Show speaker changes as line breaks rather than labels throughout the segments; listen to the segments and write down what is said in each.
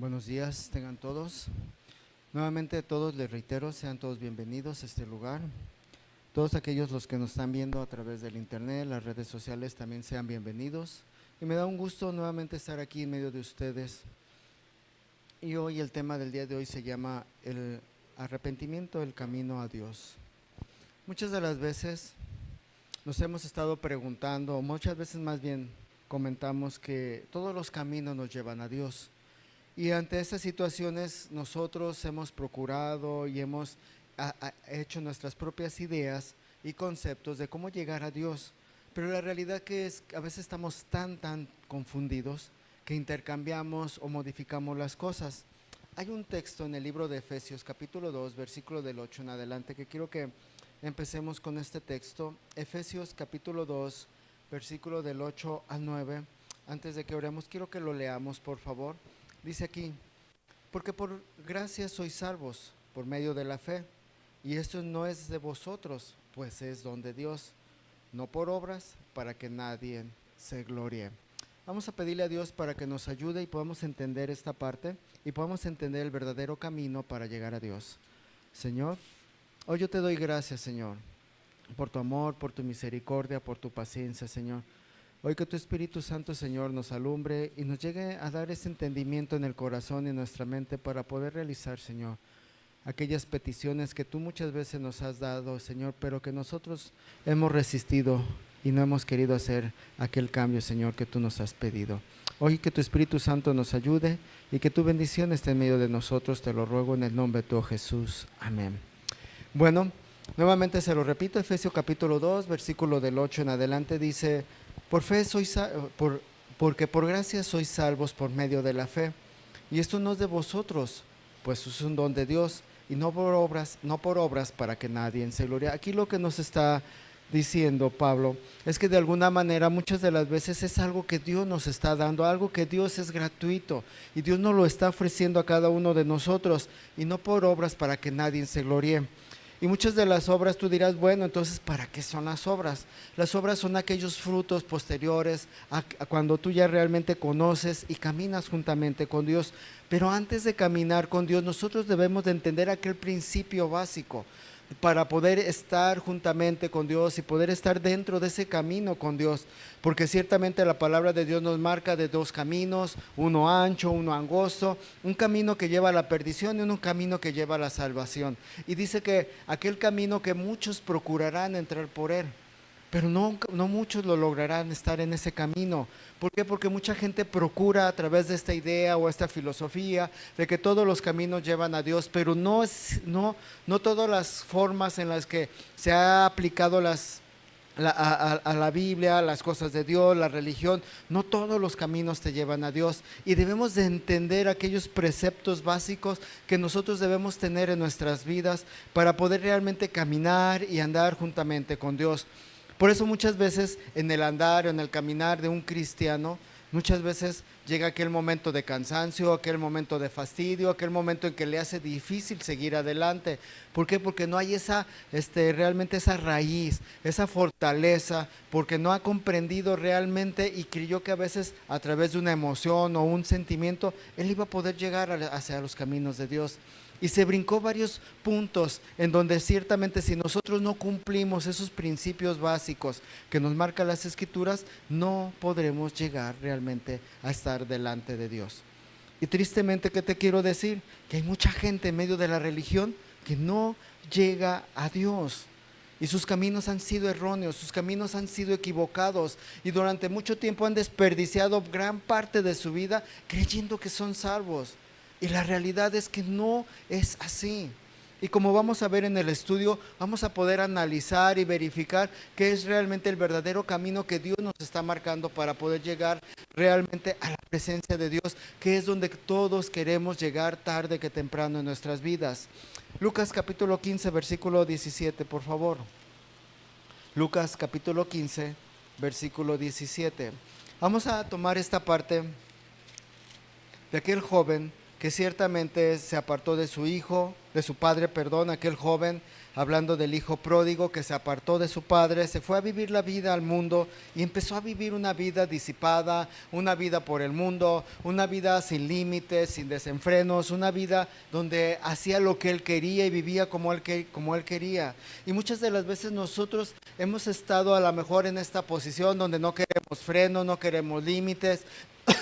Buenos días, tengan todos. Nuevamente a todos les reitero, sean todos bienvenidos a este lugar. Todos aquellos los que nos están viendo a través del internet, las redes sociales, también sean bienvenidos. Y me da un gusto nuevamente estar aquí en medio de ustedes. Y hoy el tema del día de hoy se llama el arrepentimiento, el camino a Dios. Muchas de las veces nos hemos estado preguntando, o muchas veces más bien comentamos que todos los caminos nos llevan a Dios. Y ante estas situaciones nosotros hemos procurado y hemos hecho nuestras propias ideas y conceptos de cómo llegar a Dios. Pero la realidad que es que a veces estamos tan confundidos que intercambiamos o modificamos las cosas. Hay un texto en el libro de Efesios, capítulo 2, versículo del 8 en adelante, que quiero que empecemos con este texto. Efesios, capítulo 2, versículo del 8 al 9. Antes de que oremos, quiero que lo leamos, por favor. Dice aquí: porque por gracia sois salvos por medio de la fe, y esto no es de vosotros, pues es don de Dios, no por obras, para que nadie se gloríe. Vamos a pedirle a Dios para que nos ayude y podamos entender esta parte y podamos entender el verdadero camino para llegar a Dios. Señor, hoy yo te doy gracias, Señor, por tu amor, por tu misericordia, por tu paciencia, Señor. Hoy que tu Espíritu Santo, Señor, nos alumbre y nos llegue a dar ese entendimiento en el corazón y en nuestra mente para poder realizar, Señor, aquellas peticiones que tú muchas veces nos has dado, Señor, pero que nosotros hemos resistido y no hemos querido hacer aquel cambio, Señor, que tú nos has pedido. Hoy que tu Espíritu Santo nos ayude y que tu bendición esté en medio de nosotros, te lo ruego en el nombre de tu Jesús. Amén. Bueno, nuevamente se lo repito, Efesios capítulo 2, versículo del 8 en adelante dice: por fe sois porque por gracia sois salvos por medio de la fe, y esto no es de vosotros, pues es un don de Dios, y no por obras para que nadie se glorie. Aquí lo que nos está diciendo Pablo es que de alguna manera muchas de las veces es algo que Dios nos está dando, algo que Dios es gratuito y Dios nos lo está ofreciendo a cada uno de nosotros, y no por obras para que nadie se gloríe. Y muchas de las obras tú dirás, bueno, entonces ¿para qué son las obras? Las obras son aquellos frutos posteriores a cuando tú ya realmente conoces y caminas juntamente con Dios. Pero antes de caminar con Dios, nosotros debemos de entender aquel principio básico para poder estar juntamente con Dios y poder estar dentro de ese camino con Dios, porque ciertamente la palabra de Dios nos marca de dos caminos, uno ancho, uno angosto, un camino que lleva a la perdición y un camino que lleva a la salvación, y dice que aquel camino que muchos procurarán entrar por él, pero no muchos lo lograrán estar en ese camino. ¿Por qué? Porque mucha gente procura a través de esta idea o esta filosofía de que todos los caminos llevan a Dios, pero no todas las formas en las que se ha aplicado a la Biblia, las cosas de Dios, la religión, no todos los caminos te llevan a Dios, y debemos de entender aquellos preceptos básicos que nosotros debemos tener en nuestras vidas para poder realmente caminar y andar juntamente con Dios. Por eso muchas veces en el andar o en el caminar de un cristiano, muchas veces llega aquel momento de cansancio, aquel momento de fastidio, aquel momento en que le hace difícil seguir adelante. ¿Por qué? Porque no hay realmente esa raíz, esa fortaleza, porque no ha comprendido realmente y creyó que a veces a través de una emoción o un sentimiento, él iba a poder llegar hacia los caminos de Dios. Y se brincó varios puntos en donde ciertamente si nosotros no cumplimos esos principios básicos que nos marcan las Escrituras, no podremos llegar realmente a estar delante de Dios. Y tristemente, ¿qué te quiero decir? Que hay mucha gente en medio de la religión que no llega a Dios. Y sus caminos han sido erróneos, sus caminos han sido equivocados, y durante mucho tiempo han desperdiciado gran parte de su vida creyendo que son salvos. Y la realidad es que no es así. Y como vamos a ver en el estudio, vamos a poder analizar y verificar qué es realmente el verdadero camino que Dios nos está marcando para poder llegar realmente a la presencia de Dios, que es donde todos queremos llegar tarde que temprano en nuestras vidas. Lucas capítulo 15, versículo 17, por favor. Lucas capítulo 15, versículo 17. Vamos a tomar esta parte de aquel joven que ciertamente se apartó de su padre, aquel joven, hablando del hijo pródigo que se apartó de su padre, se fue a vivir la vida al mundo y empezó a vivir una vida disipada, una vida por el mundo, una vida sin límites, sin desenfrenos, una vida donde hacía lo que él quería y vivía como él quería. Y muchas de las veces nosotros hemos estado a lo mejor en esta posición donde no queremos frenos, no queremos límites,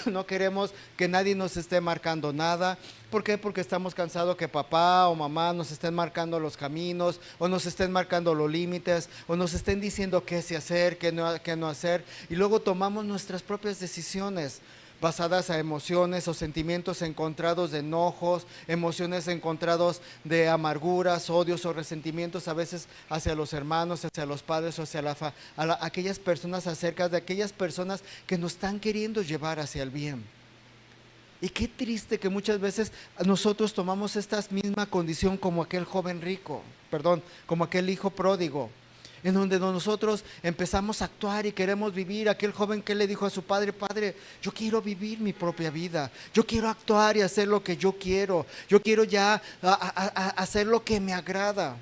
no queremos que nadie nos esté marcando nada. ¿Por qué? Porque estamos cansados que papá o mamá nos estén marcando los caminos, o nos estén marcando los límites, o nos estén diciendo qué sí hacer, qué no hacer, y luego tomamos nuestras propias decisiones basadas a emociones o sentimientos encontrados de enojos, emociones encontrados de amarguras, odios o resentimientos, a veces hacia los hermanos, hacia los padres o hacia aquellas personas, acerca de aquellas personas que nos están queriendo llevar hacia el bien. Y qué triste que muchas veces nosotros tomamos esta misma condición como aquel joven rico, como aquel hijo pródigo, en donde nosotros empezamos a actuar y queremos vivir. Aquel joven que le dijo a su padre: Padre, yo quiero vivir mi propia vida, yo quiero actuar y hacer lo que yo quiero ya hacer lo que me agrada.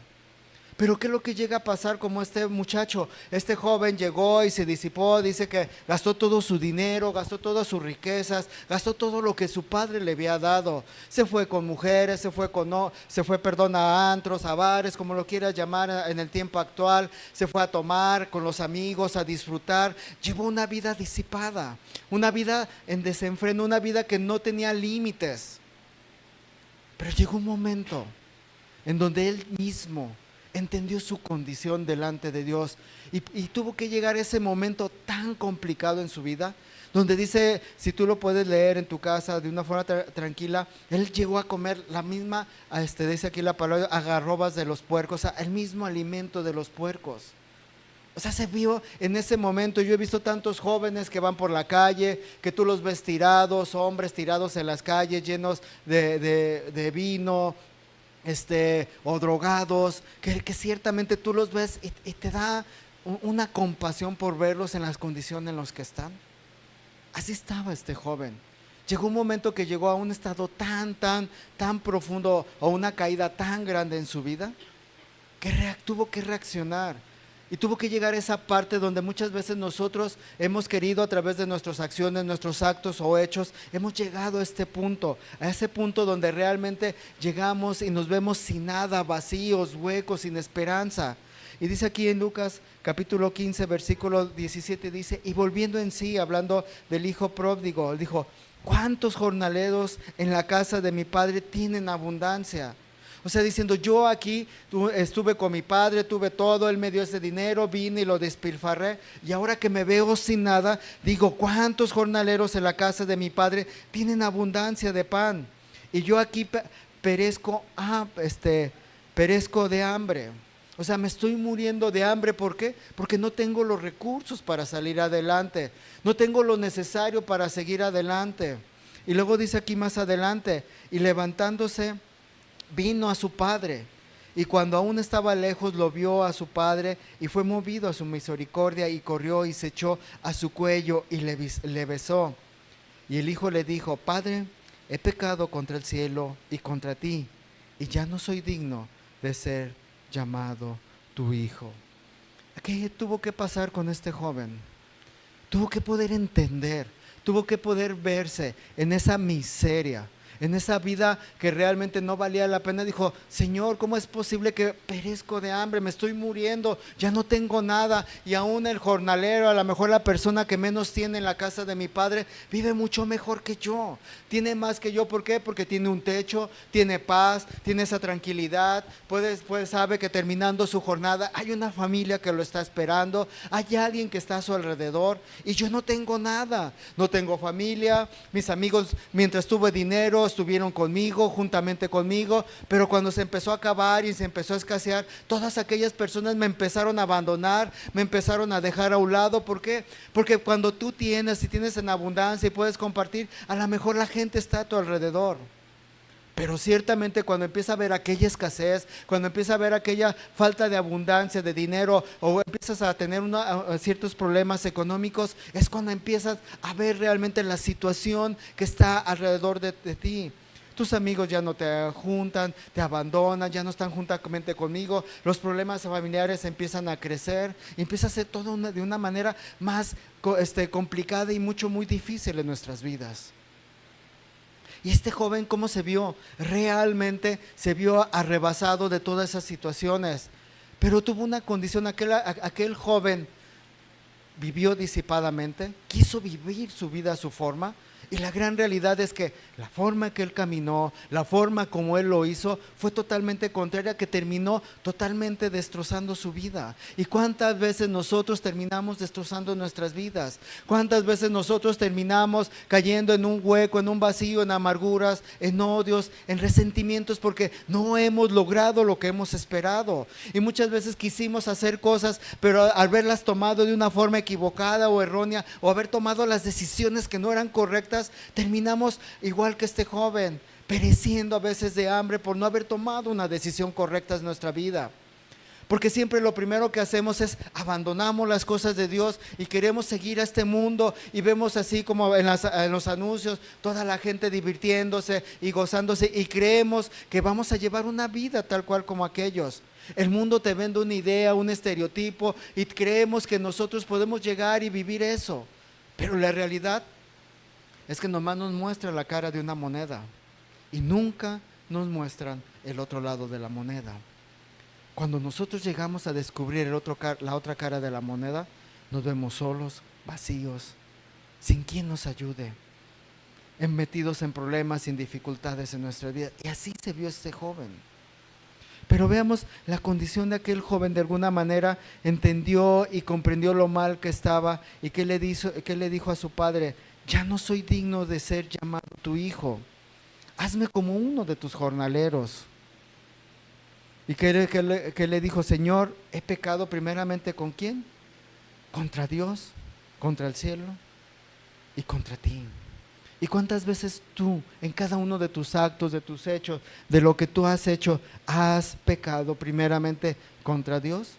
Pero ¿qué es lo que llega a pasar como este muchacho? Este joven llegó y se disipó, dice que gastó todo su dinero, gastó todas sus riquezas, gastó todo lo que su padre le había dado. Se fue con mujeres, se fue a antros, a bares, como lo quieras llamar en el tiempo actual. Se fue a tomar con los amigos, a disfrutar. Llevó una vida disipada, una vida en desenfreno, una vida que no tenía límites. Pero llegó un momento en donde él mismo entendió su condición delante de Dios y tuvo que llegar a ese momento tan complicado en su vida, donde dice, si tú lo puedes leer en tu casa de una forma tranquila, él llegó a comer la misma, dice aquí la palabra, agarrobas de los puercos, o sea, el mismo alimento de los puercos. O sea, se vio en ese momento. Yo he visto tantos jóvenes que van por la calle, que tú los ves tirados, hombres tirados en las calles, llenos de vino, o drogados, que ciertamente tú los ves y te da una compasión por verlos en las condiciones en las que están. Así estaba este joven. Llegó un momento que llegó a un estado tan profundo, o una caída tan grande en su vida, que tuvo que reaccionar. Y tuvo que llegar a esa parte donde muchas veces nosotros hemos querido, a través de nuestras acciones, nuestros actos o hechos, hemos llegado a ese punto donde realmente llegamos y nos vemos sin nada, vacíos, huecos, sin esperanza. Y dice aquí en Lucas capítulo 15, versículo 17, dice: y volviendo en sí, hablando del hijo pródigo, dijo: ¿cuántos jornaleros en la casa de mi padre tienen abundancia? O sea, diciendo, yo aquí estuve con mi padre, tuve todo, él me dio ese dinero, vine y lo despilfarré, y ahora que me veo sin nada, digo, ¿cuántos jornaleros en la casa de mi padre tienen abundancia de pan? Y yo aquí perezco de hambre. O sea, me estoy muriendo de hambre. ¿Por qué? Porque no tengo los recursos para salir adelante, no tengo lo necesario para seguir adelante. Y luego dice aquí más adelante, y levantándose, vino a su padre, y cuando aún estaba lejos lo vio a su padre, y fue movido a su misericordia, y corrió y se echó a su cuello y le besó. Y el hijo le dijo: Padre, he pecado contra el cielo y contra ti, y ya no soy digno de ser llamado tu hijo. ¿Qué tuvo que pasar con este joven? Tuvo que poder entender, tuvo que poder verse en esa miseria, en esa vida que realmente no valía la pena. Dijo: Señor, ¿cómo es posible que perezco de hambre? Me estoy muriendo, ya no tengo nada. Y aún el jornalero, a lo mejor la persona que menos tiene en la casa de mi padre, vive mucho mejor que yo, tiene más que yo. ¿Por qué? Porque tiene un techo, tiene paz, tiene esa tranquilidad, sabe que terminando su jornada hay una familia que lo está esperando, hay alguien que está a su alrededor, y yo no tengo nada, no tengo familia. Mis amigos, mientras tuve dinero, estuvieron conmigo, juntamente conmigo, pero cuando se empezó a acabar y se empezó a escasear, todas aquellas personas me empezaron a abandonar, me empezaron a dejar a un lado. ¿Por qué? Porque cuando tú tienes en abundancia y puedes compartir, a lo mejor la gente está a tu alrededor. Pero ciertamente cuando empieza a ver aquella escasez, cuando empieza a ver aquella falta de abundancia de dinero, o empiezas a tener ciertos problemas económicos, es cuando empiezas a ver realmente la situación que está alrededor de ti. Tus amigos ya no te juntan, te abandonan, ya no están juntamente conmigo, los problemas familiares empiezan a crecer, y empieza a ser todo de una manera más complicada y muy difícil en nuestras vidas. Y este joven, ¿cómo se vio? Realmente se vio arrebasado de todas esas situaciones, pero tuvo una condición. Aquel joven vivió disipadamente, quiso vivir su vida a su forma, y la gran realidad es que la forma que él caminó, la forma como él lo hizo, fue totalmente contraria, que terminó totalmente destrozando su vida. ¿Y cuántas veces nosotros terminamos destrozando nuestras vidas? ¿Cuántas veces nosotros terminamos cayendo en un hueco, en un vacío, en amarguras, en odios, en resentimientos, porque no hemos logrado lo que hemos esperado? Y muchas veces quisimos hacer cosas, pero al haberlas tomado de una forma equivocada o errónea, o haber tomado las decisiones que no eran correctas, cuentas terminamos igual que este joven, pereciendo a veces de hambre por no haber tomado una decisión correcta en nuestra vida. Porque siempre lo primero que hacemos es abandonamos las cosas de Dios y queremos seguir a este mundo, y vemos así como en los anuncios toda la gente divirtiéndose y gozándose, y creemos que vamos a llevar una vida tal cual como aquellos. El mundo te vende una idea, un estereotipo, y creemos que nosotros podemos llegar y vivir eso. Pero la realidad es que nomás nos muestra la cara de una moneda y nunca nos muestran el otro lado de la moneda. Cuando nosotros llegamos a descubrir la otra cara de la moneda, nos vemos solos, vacíos, sin quien nos ayude, metidos en problemas, sin dificultades en nuestra vida. Y así se vio este joven. Pero veamos la condición de aquel joven. De alguna manera entendió y comprendió lo mal que estaba. ¿Y qué le dijo a su padre? Ya no soy digno de ser llamado tu hijo. Hazme como uno de tus jornaleros. ¿Y qué le dijo? Señor, he pecado primeramente ¿con quién? Contra Dios, contra el cielo y contra ti. ¿Y cuántas veces tú, en cada uno de tus actos, de tus hechos, de lo que tú has hecho, has pecado primeramente contra Dios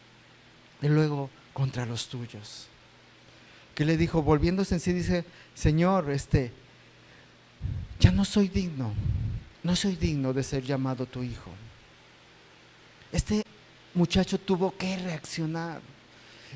y luego contra los tuyos? ¿Qué le dijo? Volviéndose en sí, dice: Señor, ya no soy digno de ser llamado tu hijo. Este muchacho tuvo que reaccionar.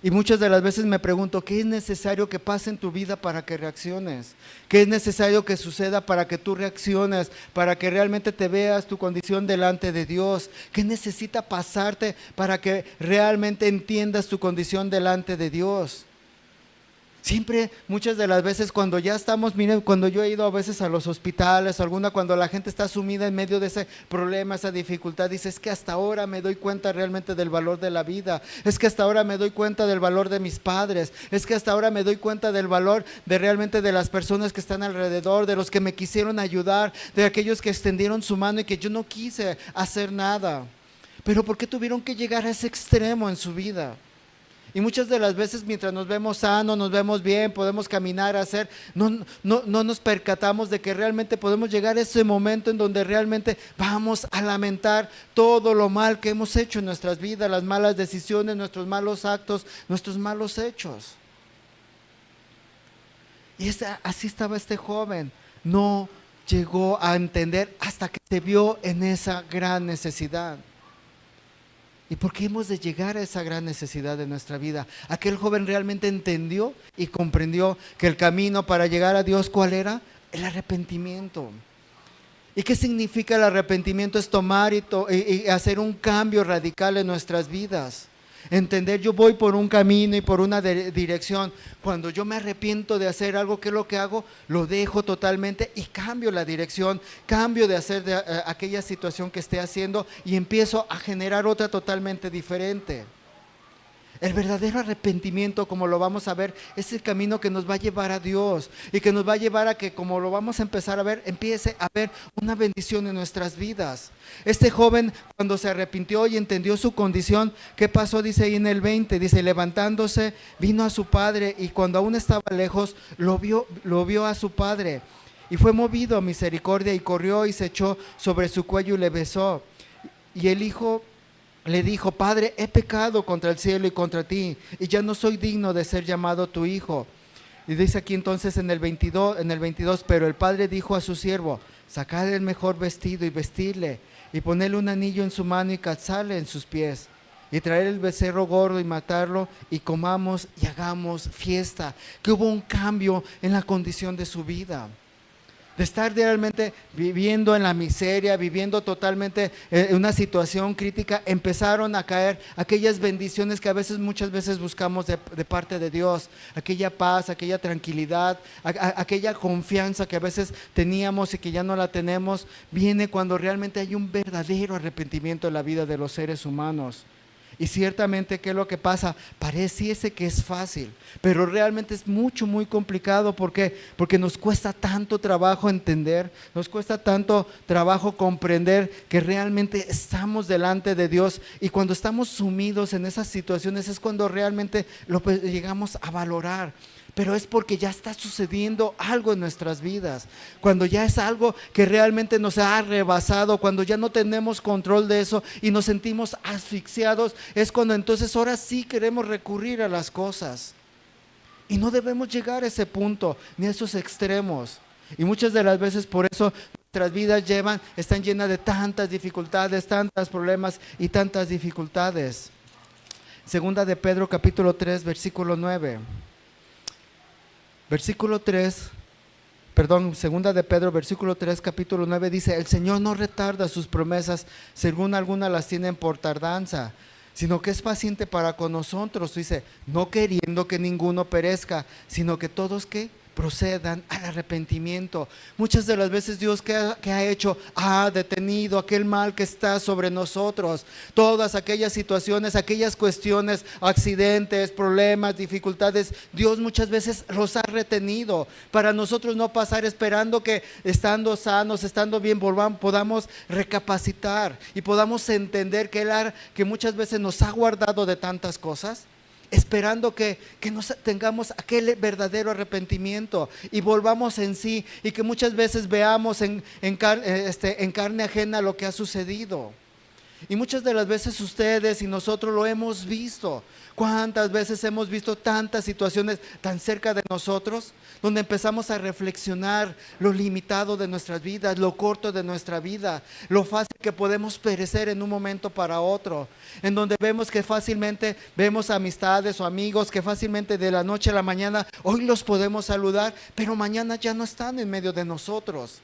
Y muchas de las veces me pregunto, ¿qué es necesario que pase en tu vida para que reacciones? ¿Qué es necesario que suceda para que tú reacciones? Para que realmente te veas tu condición delante de Dios. ¿Qué necesita pasarte para que realmente entiendas tu condición delante de Dios? Siempre, muchas de las veces cuando ya estamos, miren, cuando yo he ido a veces a los hospitales, cuando la gente está sumida en medio de ese problema, esa dificultad, dice: es que hasta ahora me doy cuenta realmente del valor de la vida, es que hasta ahora me doy cuenta del valor de mis padres, es que hasta ahora me doy cuenta del valor de realmente de las personas que están alrededor, de los que me quisieron ayudar, de aquellos que extendieron su mano y que yo no quise hacer nada. Pero ¿por qué tuvieron que llegar a ese extremo en su vida? Y muchas de las veces mientras nos vemos sanos, nos vemos bien, podemos caminar, no nos percatamos de que realmente podemos llegar a ese momento en donde realmente vamos a lamentar todo lo mal que hemos hecho en nuestras vidas, las malas decisiones, nuestros malos actos, nuestros malos hechos. Y así estaba este joven. No llegó a entender hasta que se vio en esa gran necesidad. ¿Y por qué hemos de llegar a esa gran necesidad de nuestra vida? Aquel joven realmente entendió y comprendió que el camino para llegar a Dios, ¿cuál era? El arrepentimiento. ¿Y qué significa el arrepentimiento? Es tomar y hacer un cambio radical en nuestras vidas. Entender, yo voy por un camino y por una dirección. Cuando yo me arrepiento de hacer algo, ¿qué es lo que hago? Lo dejo totalmente y cambio la dirección, cambio de hacer aquella situación que esté haciendo y empiezo a generar otra totalmente diferente. El verdadero arrepentimiento, como lo vamos a ver, es el camino que nos va a llevar a Dios y que nos va a llevar a que, como lo vamos a empezar a ver, empiece a haber una bendición en nuestras vidas. Este joven, cuando se arrepintió y entendió su condición, ¿qué pasó? Dice ahí en el 20, dice: levantándose, vino a su padre, y cuando aún estaba lejos, lo vio a su padre, y fue movido a misericordia, y corrió y se echó sobre su cuello y le besó. Y el hijo le dijo: Padre, he pecado contra el cielo y contra ti, y ya no soy digno de ser llamado tu hijo. Y dice aquí entonces en el 22, pero el padre dijo a su siervo: sacad el mejor vestido y vestirle, y ponerle un anillo en su mano y calzarle en sus pies, y traer el becerro gordo y matarlo, y comamos y hagamos fiesta. Que hubo un cambio en la condición de su vida. De estar realmente viviendo en la miseria, viviendo totalmente en una situación crítica, empezaron a caer aquellas bendiciones que muchas veces buscamos de parte de Dios. Aquella paz, aquella tranquilidad, aquella confianza que a veces teníamos y que ya no la tenemos, viene cuando realmente hay un verdadero arrepentimiento en la vida de los seres humanos. Y ciertamente, ¿qué es lo que pasa? Pareciese que es fácil, pero realmente es muy complicado. ¿Por qué? Porque nos cuesta tanto trabajo entender, nos cuesta tanto trabajo comprender que realmente estamos delante de Dios, y cuando estamos sumidos en esas situaciones es cuando realmente lo llegamos a valorar. pero es porque ya está sucediendo algo en nuestras vidas. Cuando ya es algo que realmente nos ha rebasado, cuando ya no tenemos control de eso y nos sentimos asfixiados, es cuando entonces ahora sí queremos recurrir a las cosas. Y no debemos llegar a ese punto, ni a esos extremos. Y muchas de las veces por eso nuestras vidas están llenas de tantas dificultades, tantos problemas y tantas dificultades. Segunda de Pedro capítulo 3, versículo 9. Segunda de Pedro, versículo 3, capítulo 9 dice: el Señor no retarda sus promesas, según algunas las tienen por tardanza, sino que es paciente para con nosotros, dice, no queriendo que ninguno perezca, sino que todos que procedan al arrepentimiento. Muchas de las veces Dios ¿qué ha hecho? Ha detenido aquel mal que está sobre nosotros. Todas aquellas situaciones, aquellas cuestiones, accidentes, problemas, dificultades, Dios muchas veces los ha retenido para nosotros no pasar esperando que estando sanos, estando bien, podamos recapacitar y podamos entender que muchas veces nos ha guardado de tantas cosas, esperando que nos tengamos aquel verdadero arrepentimiento y volvamos en sí, y que muchas veces veamos en carne ajena lo que ha sucedido. Y muchas de las veces ustedes y nosotros lo hemos visto. ¿Cuántas veces hemos visto tantas situaciones tan cerca de nosotros, donde empezamos a reflexionar lo limitado de nuestras vidas, lo corto de nuestra vida, lo fácil que podemos perecer en un momento para otro, en donde vemos que fácilmente vemos amistades o amigos que fácilmente de la noche a la mañana hoy los podemos saludar, pero mañana ya no están en medio de nosotros?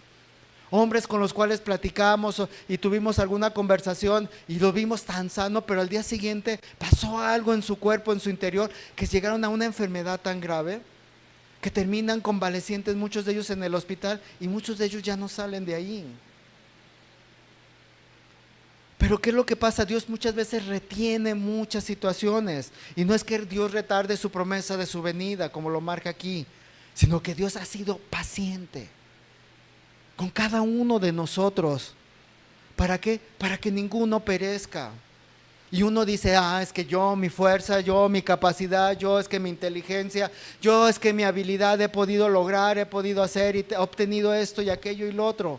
Hombres con los cuales platicamos y tuvimos alguna conversación y lo vimos tan sano, pero al día siguiente pasó algo en su cuerpo, en su interior, que llegaron a una enfermedad tan grave que terminan convalecientes, muchos de ellos en el hospital, y muchos de ellos ya no salen de ahí. Pero ¿qué es lo que pasa? Dios muchas veces retiene muchas situaciones, y no es que Dios retarde su promesa de su venida, como lo marca aquí, sino que Dios ha sido paciente con cada uno de nosotros. ¿Para qué? Para que ninguno perezca. Y uno dice, es que yo, mi fuerza, yo, mi capacidad, yo, es que mi inteligencia, yo, es que mi habilidad he podido lograr, he podido hacer y he obtenido esto y aquello y lo otro.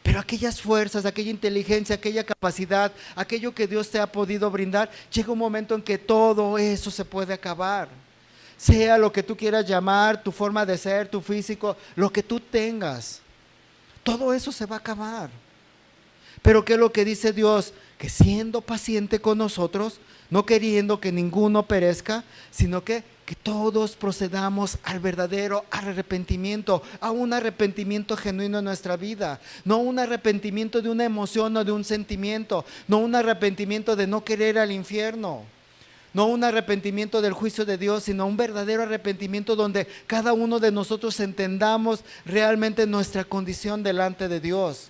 Pero aquellas fuerzas, aquella inteligencia, aquella capacidad, aquello que Dios te ha podido brindar, llega un momento en que todo eso se puede acabar. Sea lo que tú quieras llamar, tu forma de ser, tu físico, lo que tú tengas, todo eso se va a acabar. Pero ¿qué es lo que dice Dios? Que siendo paciente con nosotros, no queriendo que ninguno perezca, sino que todos procedamos al verdadero arrepentimiento, a un arrepentimiento genuino en nuestra vida, no un arrepentimiento de una emoción o de un sentimiento, no un arrepentimiento de no querer al infierno, no un arrepentimiento del juicio de Dios, sino un verdadero arrepentimiento donde cada uno de nosotros entendamos realmente nuestra condición delante de Dios.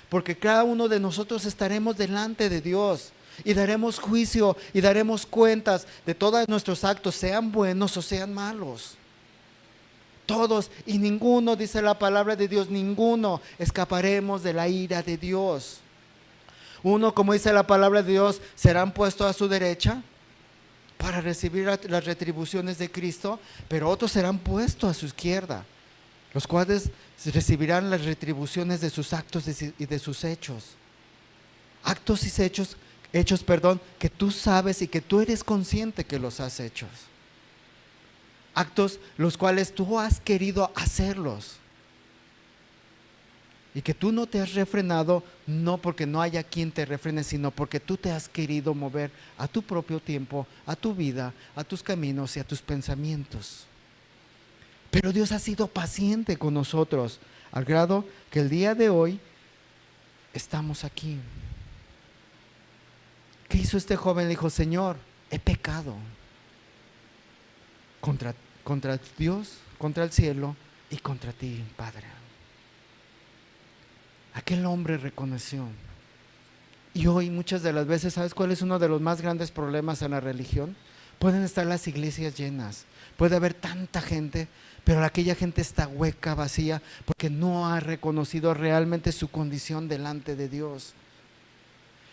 Porque cada uno de nosotros estaremos delante de Dios y daremos juicio y daremos cuentas de todos nuestros actos, sean buenos o sean malos. Todos y ninguno, dice la palabra de Dios, ninguno escaparemos de la ira de Dios. Uno, como dice la palabra de Dios, serán puestos a su derecha para recibir las retribuciones de Cristo, pero otros serán puestos a su izquierda, los cuales recibirán las retribuciones de sus actos y de sus hechos. Actos y hechos, que tú sabes y que tú eres consciente que los has hecho. Actos los cuales tú has querido hacerlos y que tú no te has refrenado, no porque no haya quien te refrene, sino porque tú te has querido mover a tu propio tiempo, a tu vida, a tus caminos y a tus pensamientos. Pero Dios ha sido paciente con nosotros, al grado que el día de hoy estamos aquí. ¿Qué hizo este joven? Le dijo, Señor, he pecado contra Dios, contra el cielo y contra ti, Padre. Aquel hombre reconoció. Y hoy muchas de las veces, ¿sabes cuál es uno de los más grandes problemas en la religión? Pueden estar las iglesias llenas, puede haber tanta gente, pero aquella gente está hueca, vacía, porque no ha reconocido realmente su condición delante de Dios.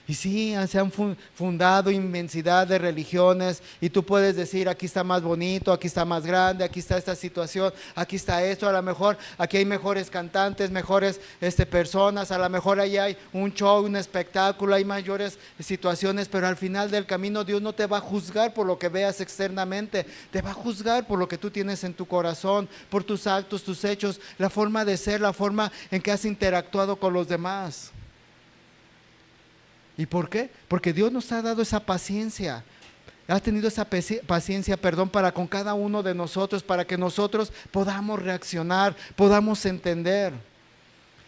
Y sí, se han fundado inmensidad de religiones y tú puedes decir, aquí está más bonito, aquí está más grande, aquí está esta situación, aquí está esto, a lo mejor aquí hay mejores cantantes, mejores personas, a lo mejor ahí hay un show, un espectáculo, hay mayores situaciones, pero al final del camino Dios no te va a juzgar por lo que veas externamente, te va a juzgar por lo que tú tienes en tu corazón, por tus actos, tus hechos, la forma de ser, la forma en que has interactuado con los demás. ¿Y por qué? Porque Dios nos ha dado esa paciencia. Ha tenido esa paciencia, para con cada uno de nosotros, para que nosotros podamos reaccionar, podamos entender.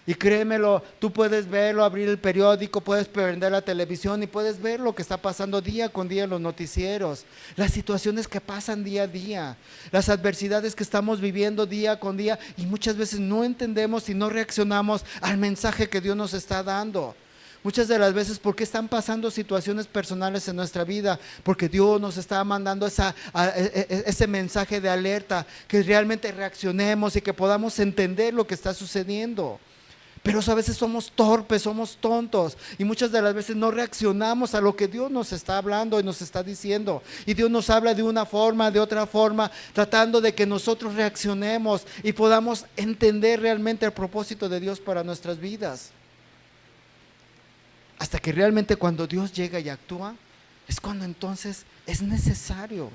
Y créemelo, tú puedes verlo, abrir el periódico, puedes prender la televisión y puedes ver lo que está pasando día con día en los noticieros, las situaciones que pasan día a día, las adversidades que estamos viviendo día con día, y muchas veces no entendemos y no reaccionamos al mensaje que Dios nos está dando. Muchas de las veces, ¿por qué están pasando situaciones personales en nuestra vida? Porque Dios nos está mandando ese mensaje de alerta, que realmente reaccionemos y que podamos entender lo que está sucediendo. Pero a veces somos torpes, somos tontos, y muchas de las veces no reaccionamos a lo que Dios nos está hablando y nos está diciendo. Y Dios nos habla de una forma, de otra forma, tratando de que nosotros reaccionemos y podamos entender realmente el propósito de Dios para nuestras vidas. Hasta que realmente cuando Dios llega y actúa, es cuando entonces es necesario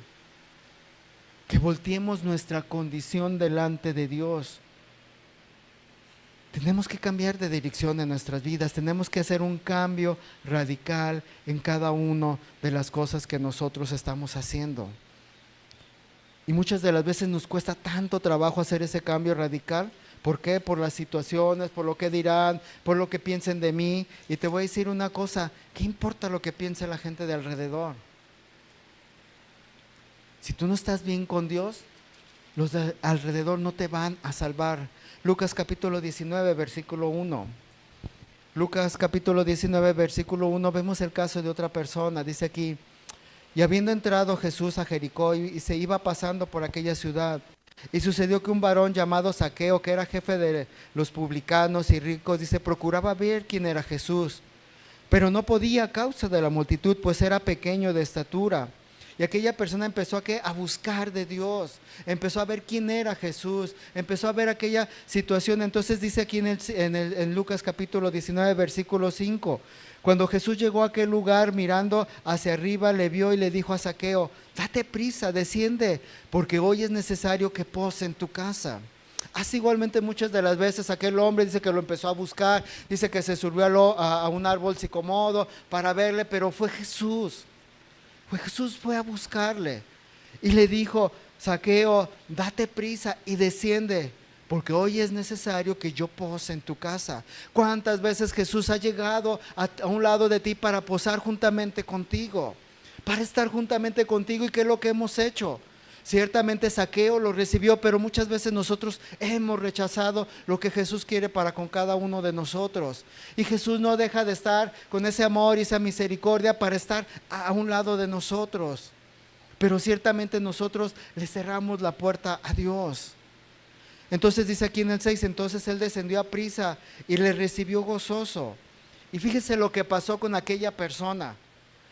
que volteemos nuestra condición delante de Dios. Tenemos que cambiar de dirección en nuestras vidas, tenemos que hacer un cambio radical en cada una de las cosas que nosotros estamos haciendo. Y muchas de las veces nos cuesta tanto trabajo hacer ese cambio radical. ¿Por qué? Por las situaciones, por lo que dirán, por lo que piensen de mí. Y te voy a decir una cosa, ¿qué importa lo que piense la gente de alrededor? Si tú no estás bien con Dios, los de alrededor no te van a salvar. Lucas capítulo 19, versículo 1. Lucas capítulo 19, versículo 1, vemos el caso de otra persona. Dice aquí, y habiendo entrado Jesús a Jericó y se iba pasando por aquella ciudad, y sucedió que un varón llamado Zaqueo, que era jefe de los publicanos y ricos, dice, procuraba ver quién era Jesús, pero no podía a causa de la multitud, pues era pequeño de estatura. Y aquella persona empezó a buscar de Dios, empezó a ver quién era Jesús, empezó a ver aquella situación. Entonces dice aquí en Lucas capítulo 19, versículo 5, cuando Jesús llegó a aquel lugar, mirando hacia arriba, le vio y le dijo a Zaqueo, date prisa, desciende, porque hoy es necesario que pose en tu casa. Así igualmente muchas de las veces aquel hombre dice que lo empezó a buscar, dice que se subió a un árbol sicomodo para verle, pero fue Jesús. Jesús fue a buscarle y le dijo, Zaqueo, date prisa y desciende, porque hoy es necesario que yo pose en tu casa. ¿Cuántas veces Jesús ha llegado a un lado de ti para posar juntamente contigo? Para estar juntamente contigo. ¿Y qué es lo que hemos hecho? Ciertamente Zaqueo lo recibió, pero muchas veces nosotros hemos rechazado lo que Jesús quiere para con cada uno de nosotros. Y Jesús no deja de estar con ese amor y esa misericordia para estar a un lado de nosotros. Pero ciertamente nosotros le cerramos la puerta a Dios. Entonces dice aquí en el 6, entonces él descendió a prisa y le recibió gozoso. Y fíjese lo que pasó con aquella persona.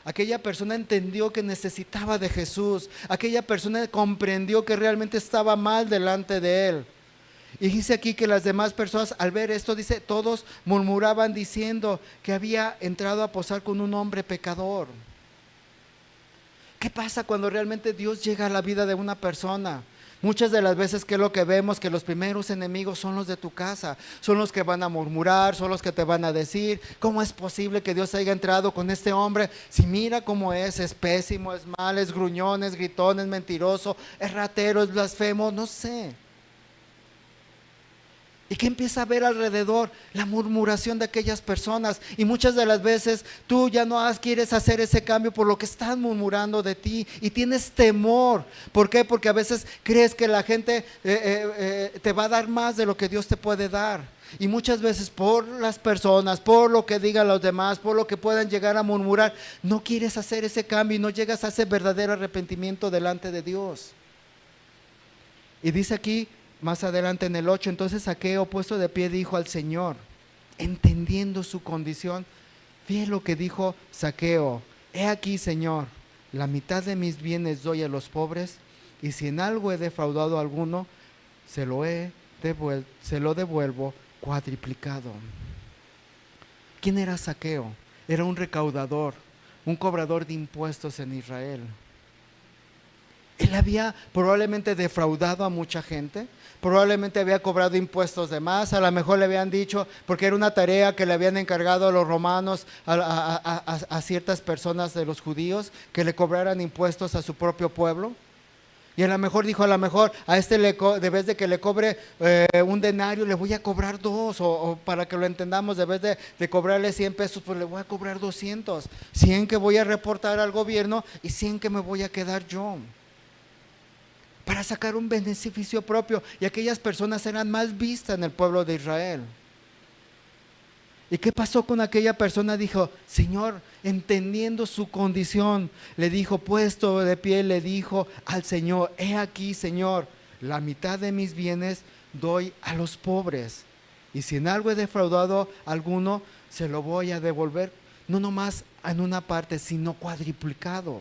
Aquella persona entendió que necesitaba de Jesús. Aquella persona comprendió que realmente estaba mal delante de él. Y dice aquí que las demás personas al ver esto, dice, todos murmuraban diciendo que había entrado a posar con un hombre pecador. ¿Qué pasa cuando realmente Dios llega a la vida de una persona? Muchas de las veces, ¿qué es lo que vemos? Que los primeros enemigos son los de tu casa, son los que van a murmurar, son los que te van a decir, ¿cómo es posible que Dios haya entrado con este hombre? Si mira cómo es pésimo, es mal, es gruñón, es gritón, es mentiroso, es ratero, es blasfemo, no sé. ¿Y qué empieza a ver alrededor? La murmuración de aquellas personas. Y muchas de las veces tú ya no quieres hacer ese cambio por lo que están murmurando de ti. Y tienes temor. ¿Por qué? Porque a veces crees que la gente te va a dar más de lo que Dios te puede dar. Y muchas veces por las personas, por lo que digan los demás, por lo que puedan llegar a murmurar, no quieres hacer ese cambio y no llegas a ese verdadero arrepentimiento delante de Dios. Y dice aquí, más adelante en el 8, entonces Zaqueo puesto de pie dijo al Señor, entendiendo su condición. Fíjate lo que dijo Zaqueo: he aquí, Señor, la mitad de mis bienes doy a los pobres, y si en algo he defraudado a alguno, se lo devuelvo cuadriplicado. ¿Quién era Zaqueo? Era un recaudador, un cobrador de impuestos en Israel. Él había probablemente defraudado a mucha gente, probablemente había cobrado impuestos de más, a lo mejor le habían dicho, porque era una tarea que le habían encargado a los romanos, a ciertas personas de los judíos, que le cobraran impuestos a su propio pueblo. Y a lo mejor dijo, a lo mejor a este de vez de que le cobre un denario, le voy a cobrar 2, o para que lo entendamos, de vez de cobrarle 100 pesos, pues le voy a cobrar 200, 100 que voy a reportar al gobierno y 100 que me voy a quedar yo, para sacar un beneficio propio. Y aquellas personas eran mal vistas en el pueblo de Israel. ¿Y qué pasó con aquella persona? Dijo, Señor, entendiendo su condición, le dijo, puesto de pie, le dijo al Señor: he aquí, Señor, la mitad de mis bienes doy a los pobres, y si en algo he defraudado a alguno, se lo voy a devolver, no nomás en una parte, sino cuadriplicado.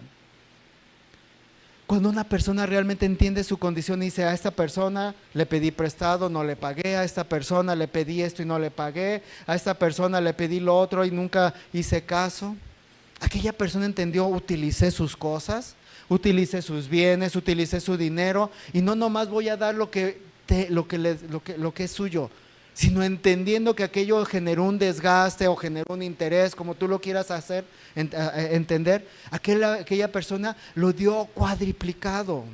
Cuando una persona realmente entiende su condición y dice, a esta persona le pedí prestado, no le pagué, a esta persona le pedí esto y no le pagué, a esta persona le pedí lo otro y nunca hice caso. Aquella persona entendió, utilicé sus cosas, utilicé sus bienes, utilicé su dinero, y no nomás voy a dar lo que es suyo, sino entendiendo que aquello generó un desgaste o generó un interés, como tú lo quieras hacer entender. Aquella persona lo dio cuadriplicado,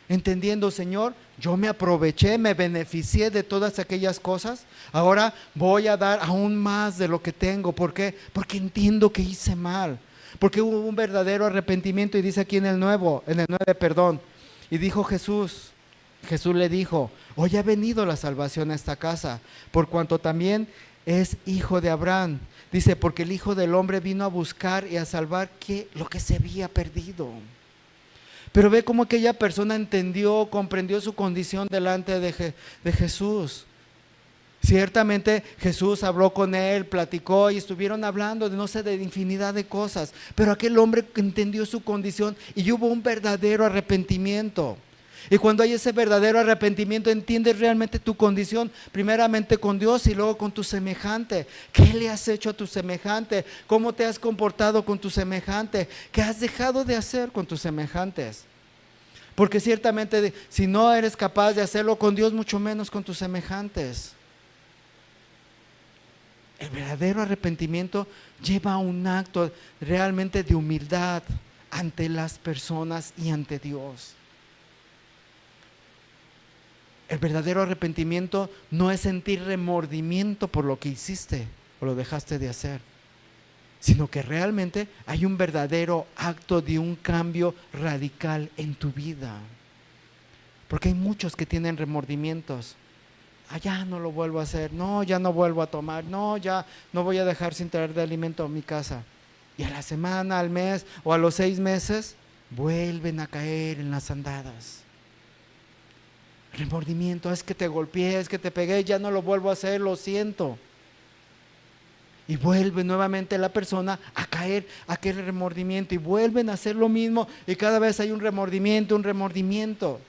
entendiendo, Señor, yo me aproveché, me beneficié de todas aquellas cosas, ahora voy a dar aún más de lo que tengo. ¿Por qué? Porque entiendo que hice mal, porque hubo un verdadero arrepentimiento. Y dice aquí en el 9, y dijo Jesús le dijo: hoy ha venido la salvación a esta casa, por cuanto también es hijo de Abraham. Dice, porque el Hijo del Hombre vino a buscar y a salvar lo que se había perdido. Pero ve cómo aquella persona entendió, comprendió su condición delante de Jesús. Ciertamente Jesús habló con él, platicó y estuvieron hablando de infinidad de cosas, pero aquel hombre entendió su condición y hubo un verdadero arrepentimiento. Y cuando hay ese verdadero arrepentimiento, entiendes realmente tu condición, primeramente con Dios y luego con tu semejante. ¿Qué le has hecho a tu semejante? ¿Cómo te has comportado con tu semejante? ¿Qué has dejado de hacer con tus semejantes? Porque ciertamente si no eres capaz de hacerlo con Dios, mucho menos con tus semejantes. El verdadero arrepentimiento lleva a un acto realmente de humildad ante las personas y ante Dios. El verdadero arrepentimiento no es sentir remordimiento por lo que hiciste o lo dejaste de hacer, sino que realmente hay un verdadero acto de un cambio radical en tu vida. Porque hay muchos que tienen remordimientos. Ya no lo vuelvo a hacer, no, ya no vuelvo a tomar, no, ya no voy a dejar sin traer de alimento a mi casa. Y a la semana, al mes o a los 6 meses vuelven a caer en las andadas. Remordimiento: es que te golpeé, es que te pegué, ya no lo vuelvo a hacer, lo siento. Y vuelve nuevamente la persona a caer aquel remordimiento y vuelven a hacer lo mismo, y cada vez hay un remordimiento.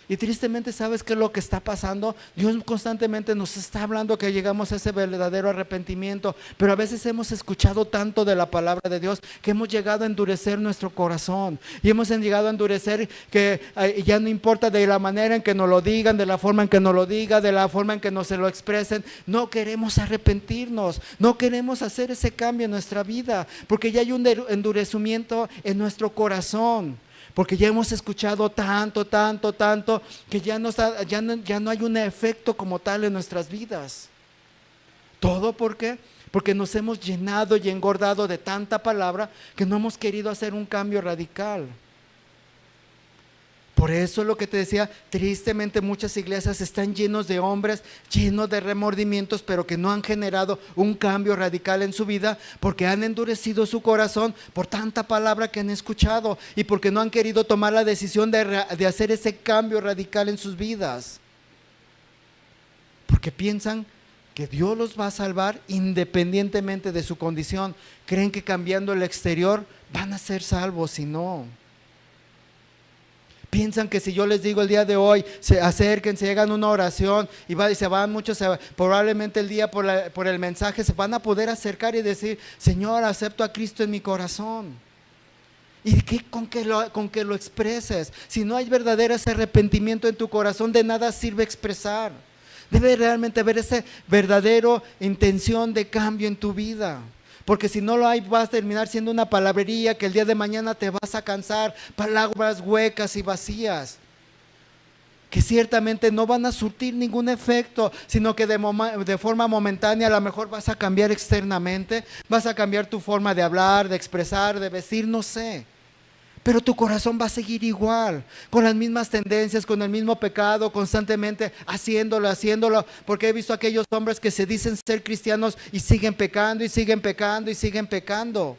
Y tristemente, ¿sabes qué es lo que está pasando? Dios constantemente nos está hablando que llegamos a ese verdadero arrepentimiento, pero a veces hemos escuchado tanto de la palabra de Dios que hemos llegado a endurecer nuestro corazón, y hemos llegado a endurecer que ya no importa de la manera en que nos lo digan, de la forma en que nos lo digan, de la forma en que nos se lo expresen, no queremos arrepentirnos, no queremos hacer ese cambio en nuestra vida, porque ya hay un endurecimiento en nuestro corazón. Porque ya hemos escuchado tanto, que ya no hay un efecto como tal en nuestras vidas. ¿Todo por qué? Porque nos hemos llenado y engordado de tanta palabra que no hemos querido hacer un cambio radical. Por eso lo que te decía, tristemente muchas iglesias están llenos de hombres, llenos de remordimientos, pero que no han generado un cambio radical en su vida, porque han endurecido su corazón por tanta palabra que han escuchado y porque no han querido tomar la decisión de hacer ese cambio radical en sus vidas. Porque piensan que Dios los va a salvar independientemente de su condición. Creen que cambiando el exterior van a ser salvos, y no. Piensan que si yo les digo el día de hoy, acérquense, hagan una oración y se van muchos, probablemente el día por el mensaje se van a poder acercar y decir: Señor, acepto a Cristo en mi corazón. ¿Y qué, con que lo expreses? Si no hay verdadero ese arrepentimiento en tu corazón, de nada sirve expresar. Debe realmente haber esa verdadera intención de cambio en tu vida. Porque si no lo hay, vas a terminar siendo una palabrería que el día de mañana te vas a cansar, palabras huecas y vacías, que ciertamente no van a surtir ningún efecto, sino que de forma momentánea a lo mejor vas a cambiar externamente, vas a cambiar tu forma de hablar, de expresar, de vestir, no sé. Pero tu corazón va a seguir igual, con las mismas tendencias, con el mismo pecado, constantemente haciéndolo, porque he visto a aquellos hombres que se dicen ser cristianos y siguen pecando y siguen pecando y siguen pecando,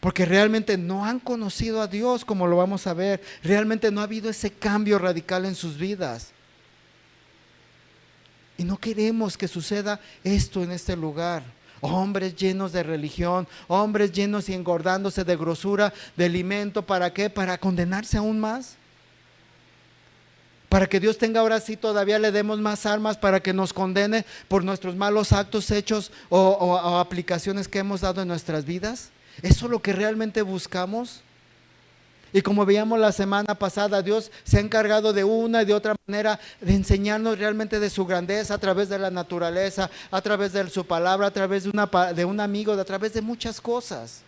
porque realmente no han conocido a Dios, como lo vamos a ver. Realmente no ha habido ese cambio radical en sus vidas. Y no queremos que suceda esto en este lugar. Hombres llenos de religión, hombres llenos y engordándose de grosura, de alimento. ¿Para qué? Para condenarse aún más. Para que Dios tenga ahora sí todavía le demos más armas para que nos condene por nuestros malos actos hechos o aplicaciones que hemos dado en nuestras vidas. ¿Eso es lo que realmente buscamos? Y como veíamos la semana pasada, Dios se ha encargado de una y de otra manera de enseñarnos realmente de su grandeza a través de la naturaleza, a través de su palabra, a través de un amigo, a través de muchas cosas.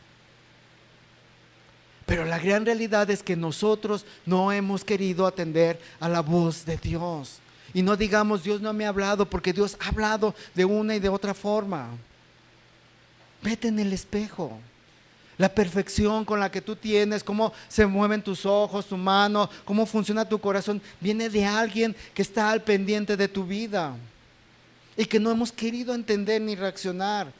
Pero la gran realidad es que nosotros no hemos querido atender a la voz de Dios. Y no digamos: Dios no me ha hablado, porque Dios ha hablado de una y de otra forma. Vete en el espejo. La perfección con la que tú tienes, cómo se mueven tus ojos, tu mano, cómo funciona tu corazón, viene de alguien que está al pendiente de tu vida y que no hemos querido entender ni reaccionar.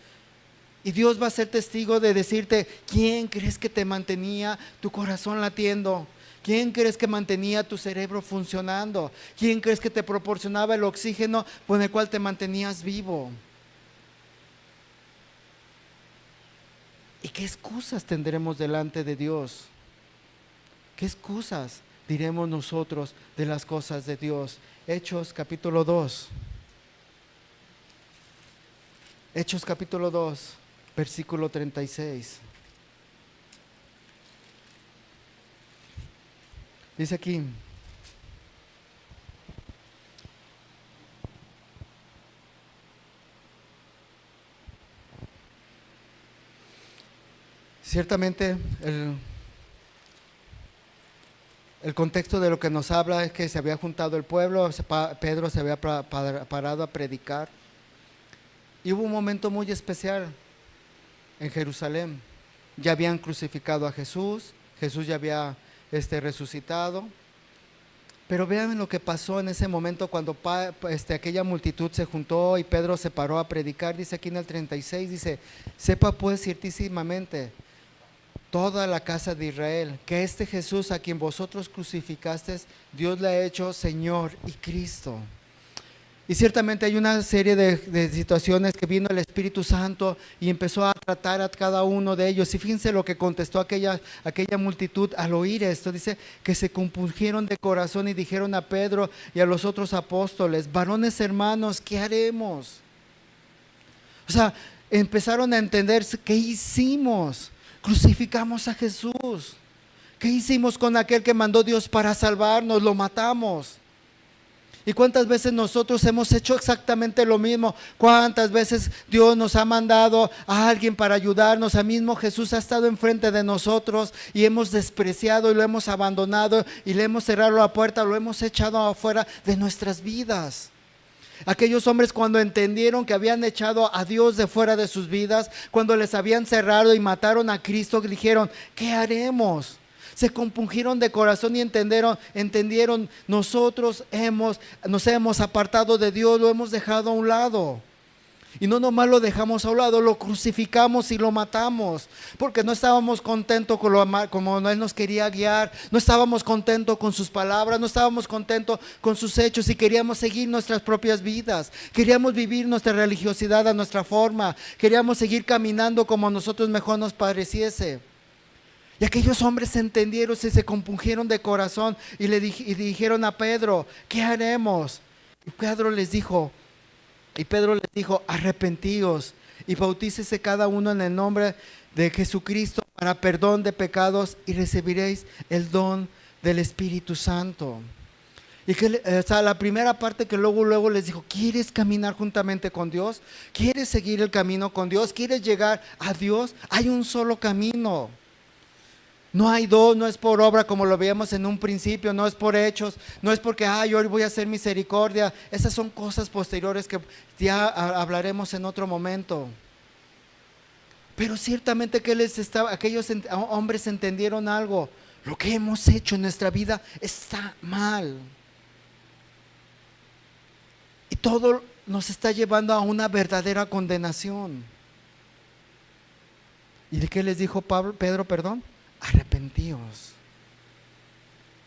Y Dios va a ser testigo de decirte: ¿quién crees que te mantenía tu corazón latiendo? ¿Quién crees que mantenía tu cerebro funcionando? ¿Quién crees que te proporcionaba el oxígeno con el cual te mantenías vivo? ¿Y qué excusas tendremos delante de Dios? ¿Qué excusas diremos nosotros de las cosas de Dios? Hechos capítulo 2. Hechos capítulo 2, versículo 36. Dice aquí: ciertamente el contexto de lo que nos habla es que se había juntado el pueblo, Pedro se había parado a predicar, y hubo un momento muy especial en Jerusalén. Ya habían crucificado a Jesús, Jesús ya había resucitado. Pero vean lo que pasó en ese momento cuando aquella multitud se juntó y Pedro se paró a predicar. Dice aquí en el 36, dice: sepa pues ciertísimamente toda la casa de Israel que este Jesús a quien vosotros crucificasteis, Dios le ha hecho Señor y Cristo. Y ciertamente hay una serie de situaciones que vino el Espíritu Santo y empezó a tratar a cada uno de ellos. Y fíjense lo que contestó aquella multitud al oír esto. Dice que se compungieron de corazón y dijeron a Pedro y a los otros apóstoles: varones hermanos, ¿qué haremos? O sea, empezaron a entender: ¿qué hicimos? Crucificamos a Jesús. ¿Qué hicimos con aquel que mandó Dios para salvarnos? Lo matamos. ¿Y cuántas veces nosotros hemos hecho exactamente lo mismo? ¿Cuántas veces Dios nos ha mandado a alguien para ayudarnos? A mismo Jesús ha estado enfrente de nosotros y hemos despreciado y lo hemos abandonado y le hemos cerrado la puerta, lo hemos echado afuera de nuestras vidas. Aquellos hombres, cuando entendieron que habían echado a Dios de fuera de sus vidas, cuando les habían cerrado y mataron a Cristo, dijeron: ¿qué haremos? Se compungieron de corazón y entendieron: nosotros nos hemos apartado de Dios, lo hemos dejado a un lado. Y no nomás lo dejamos a un lado, lo crucificamos y lo matamos, porque no estábamos contentos con como Él nos quería guiar, no estábamos contentos con sus palabras, no estábamos contentos con sus hechos y queríamos seguir nuestras propias vidas, queríamos vivir nuestra religiosidad a nuestra forma, queríamos seguir caminando como a nosotros mejor nos pareciese. Y aquellos hombres se entendieron y se compungieron de corazón y dijeron a Pedro, ¿qué haremos? Y Pedro les dijo, arrepentíos y bautícese cada uno en el nombre de Jesucristo para perdón de pecados y recibiréis el don del Espíritu Santo. Y la primera parte que luego les dijo, ¿quieres caminar juntamente con Dios? ¿Quieres seguir el camino con Dios? ¿Quieres llegar a Dios? Hay un solo camino. No hay dos, no es por obra como lo veíamos en un principio, no es por hechos, no es porque hoy voy a hacer misericordia. Esas son cosas posteriores que ya hablaremos en otro momento. Pero ciertamente que aquellos hombres entendieron algo. Lo que hemos hecho en nuestra vida está mal. Y todo nos está llevando a una verdadera condenación. ¿Y de qué les dijo Pedro? Arrepentíos.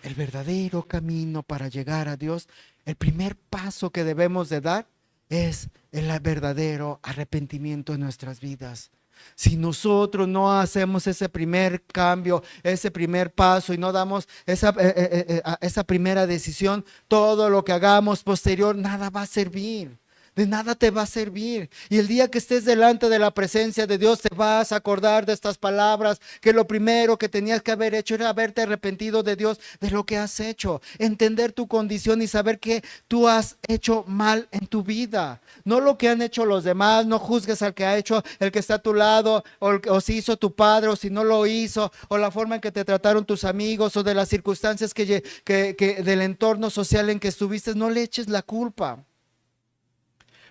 El verdadero camino para llegar a Dios, el primer paso que debemos de dar es el verdadero arrepentimiento en nuestras vidas. Si nosotros no hacemos ese primer cambio, ese primer paso y no damos esa primera decisión, todo lo que hagamos posterior, nada va a servir. De nada te va a servir. Y el día que estés delante de la presencia de Dios te vas a acordar de estas palabras, que lo primero que tenías que haber hecho era haberte arrepentido de Dios, de lo que has hecho, entender tu condición y saber que tú has hecho mal en tu vida, no lo que han hecho los demás. No juzgues al que ha hecho, el que está a tu lado, o si hizo tu padre o si no lo hizo, o la forma en que te trataron tus amigos, o de las circunstancias del entorno social en que estuviste. No le eches la culpa.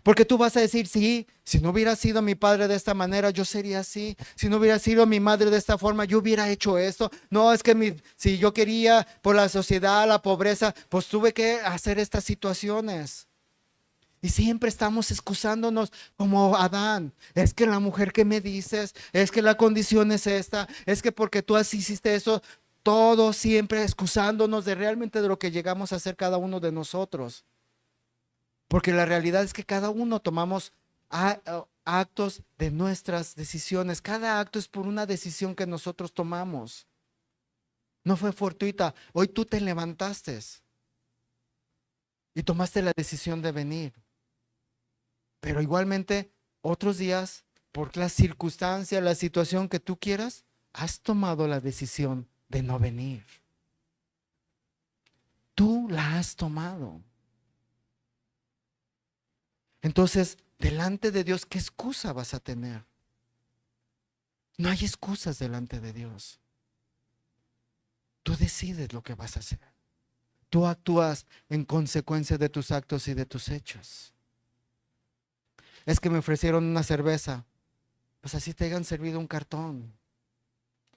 Porque tú vas a decir, sí, si no hubiera sido mi padre de esta manera, yo sería así. Si no hubiera sido mi madre de esta forma, yo hubiera hecho esto. No, es que si yo quería por la sociedad, la pobreza, pues tuve que hacer estas situaciones. Y siempre estamos excusándonos como Adán. Es que la mujer que me dices, es que la condición es esta, es que porque tú así hiciste eso. Todo siempre excusándonos de realmente de lo que llegamos a hacer cada uno de nosotros. Porque la realidad es que cada uno tomamos actos de nuestras decisiones. Cada acto es por una decisión que nosotros tomamos. No fue fortuita. Hoy tú te levantaste y tomaste la decisión de venir. Pero igualmente, otros días, por la circunstancia, la situación que tú quieras, has tomado la decisión de no venir. Tú la has tomado. Entonces, delante de Dios, ¿qué excusa vas a tener? No hay excusas delante de Dios. Tú decides lo que vas a hacer. Tú actúas en consecuencia de tus actos y de tus hechos. Es que me ofrecieron una cerveza. Pues así te hayan servido un cartón.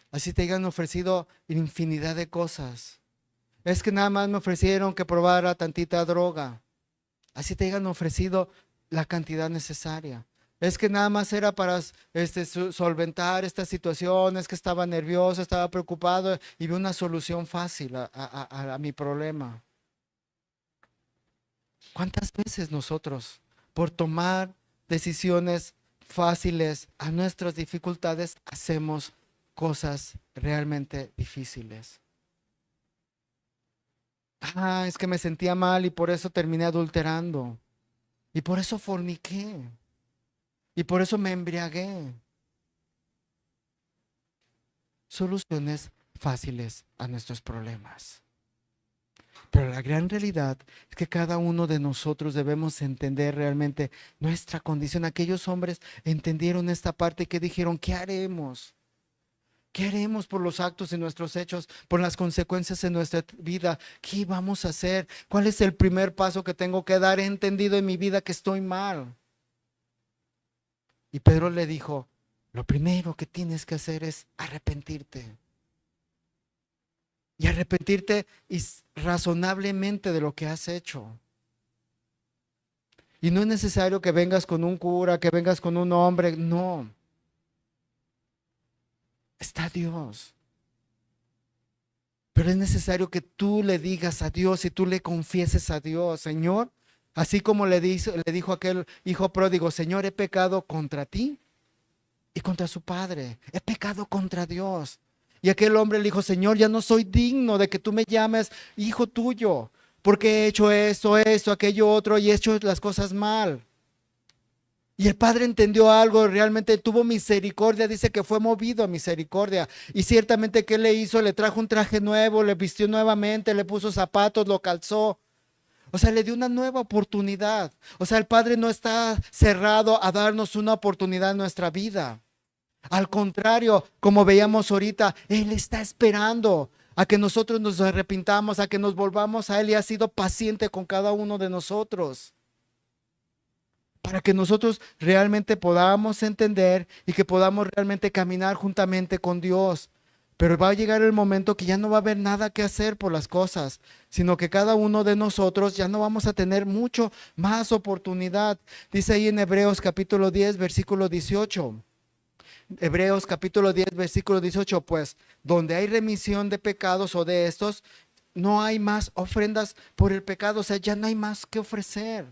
Así te hayan ofrecido infinidad de cosas. Es que nada más me ofrecieron que probara tantita droga. Así te hayan ofrecido la cantidad necesaria. Es que nada más era para solventar esta situación, es que estaba nervioso, estaba preocupado y vi una solución fácil a mi problema. ¿Cuántas veces nosotros, por tomar decisiones fáciles a nuestras dificultades, hacemos cosas realmente difíciles? Es que me sentía mal y por eso terminé adulterando. Y por eso forniqué. Y por eso me embriagué. Soluciones fáciles a nuestros problemas. Pero la gran realidad es que cada uno de nosotros debemos entender realmente nuestra condición. Aquellos hombres entendieron esta parte que dijeron, ¿qué haremos? ¿Qué haremos por los actos y nuestros hechos, por las consecuencias en nuestra vida? ¿Qué vamos a hacer? ¿Cuál es el primer paso que tengo que dar? He entendido en mi vida que estoy mal. Y Pedro le dijo, lo primero que tienes que hacer es arrepentirte. Y arrepentirte razonablemente de lo que has hecho. Y no es necesario que vengas con un cura, que vengas con un hombre, no. Está Dios. Pero es necesario que tú le digas a Dios y tú le confieses a Dios, Señor, así como le dijo aquel hijo pródigo, Señor, he pecado contra ti y contra su padre, he pecado contra Dios. Y aquel hombre le dijo, Señor, ya no soy digno de que tú me llames hijo tuyo, porque he hecho esto, aquello otro y he hecho las cosas mal. Y el padre entendió algo, realmente tuvo misericordia, dice que fue movido a misericordia. Y ciertamente, ¿qué le hizo? Le trajo un traje nuevo, le vistió nuevamente, le puso zapatos, lo calzó. O sea, le dio una nueva oportunidad. O sea, el padre no está cerrado a darnos una oportunidad en nuestra vida. Al contrario, como veíamos ahorita, Él está esperando a que nosotros nos arrepintamos, a que nos volvamos a Él y ha sido paciente con cada uno de nosotros, para que nosotros realmente podamos entender y que podamos realmente caminar juntamente con Dios. Pero va a llegar el momento que ya no va a haber nada que hacer por las cosas, sino que cada uno de nosotros ya no vamos a tener mucho más oportunidad. Dice ahí en Hebreos capítulo 10, versículo 18. Hebreos capítulo 10, versículo 18, pues donde hay remisión de pecados o de estos, no hay más ofrendas por el pecado, o sea, ya no hay más que ofrecer.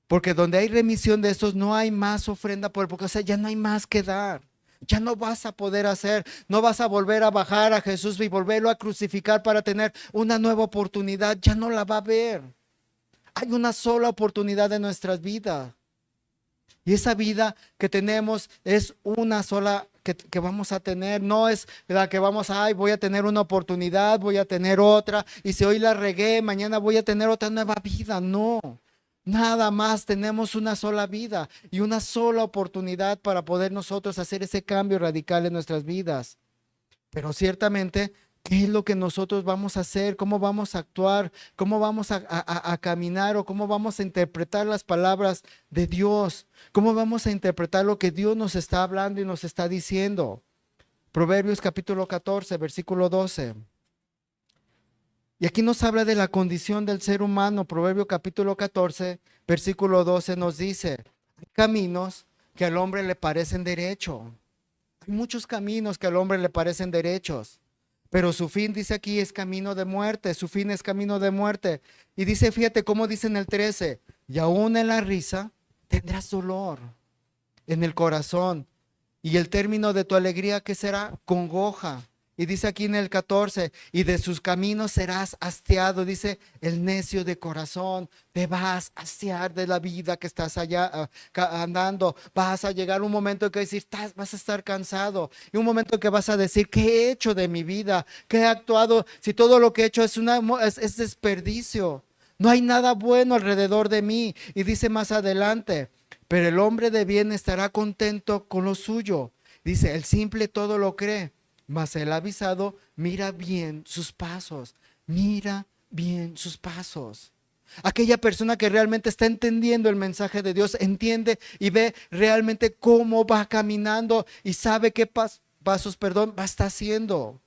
Porque donde hay remisión de estos, no hay más ofrenda por el pecado, o sea, ya no hay más que dar. Ya no vas a poder hacer, no vas a volver a bajar a Jesús y volverlo a crucificar para tener una nueva oportunidad, ya no la va a haber. Hay una sola oportunidad en nuestras vidas. Y esa vida que tenemos es una sola que vamos a tener, no es la que vamos a, ay, voy a tener una oportunidad, voy a tener otra, y si hoy la regué, mañana voy a tener otra nueva vida, no. Nada más, tenemos una sola vida y una sola oportunidad para poder nosotros hacer ese cambio radical en nuestras vidas. Pero ciertamente, ¿qué es lo que nosotros vamos a hacer? ¿Cómo vamos a actuar? ¿Cómo vamos a caminar o cómo vamos a interpretar las palabras de Dios? ¿Cómo vamos a interpretar lo que Dios nos está hablando y nos está diciendo? Proverbios capítulo 14, versículo 12. Y aquí nos habla de la condición del ser humano. Proverbio capítulo 14, versículo 12 nos dice, hay caminos que al hombre le parecen derecho. Hay muchos caminos que al hombre le parecen derechos, pero su fin, dice aquí, es camino de muerte. Su fin es camino de muerte. Y dice, fíjate cómo dice en el 13, y aún en la risa tendrás dolor en el corazón. Y el término de tu alegría, ¿qué será? Congoja. Y dice aquí en el 14, y de sus caminos serás hastiado. Dice, el necio de corazón, te vas a hastiar de la vida que estás allá andando. Vas a llegar un momento en que decir, vas a estar cansado. Y un momento en que vas a decir, ¿qué he hecho de mi vida? ¿Qué he actuado? Si todo lo que he hecho es desperdicio. No hay nada bueno alrededor de mí. Y dice más adelante, pero el hombre de bien estará contento con lo suyo. Dice, el simple todo lo cree, mas el avisado mira bien sus pasos. Mira bien sus pasos. Aquella persona que realmente está entendiendo el mensaje de Dios, entiende y ve realmente cómo va caminando y sabe qué pasos, va a estar haciendo.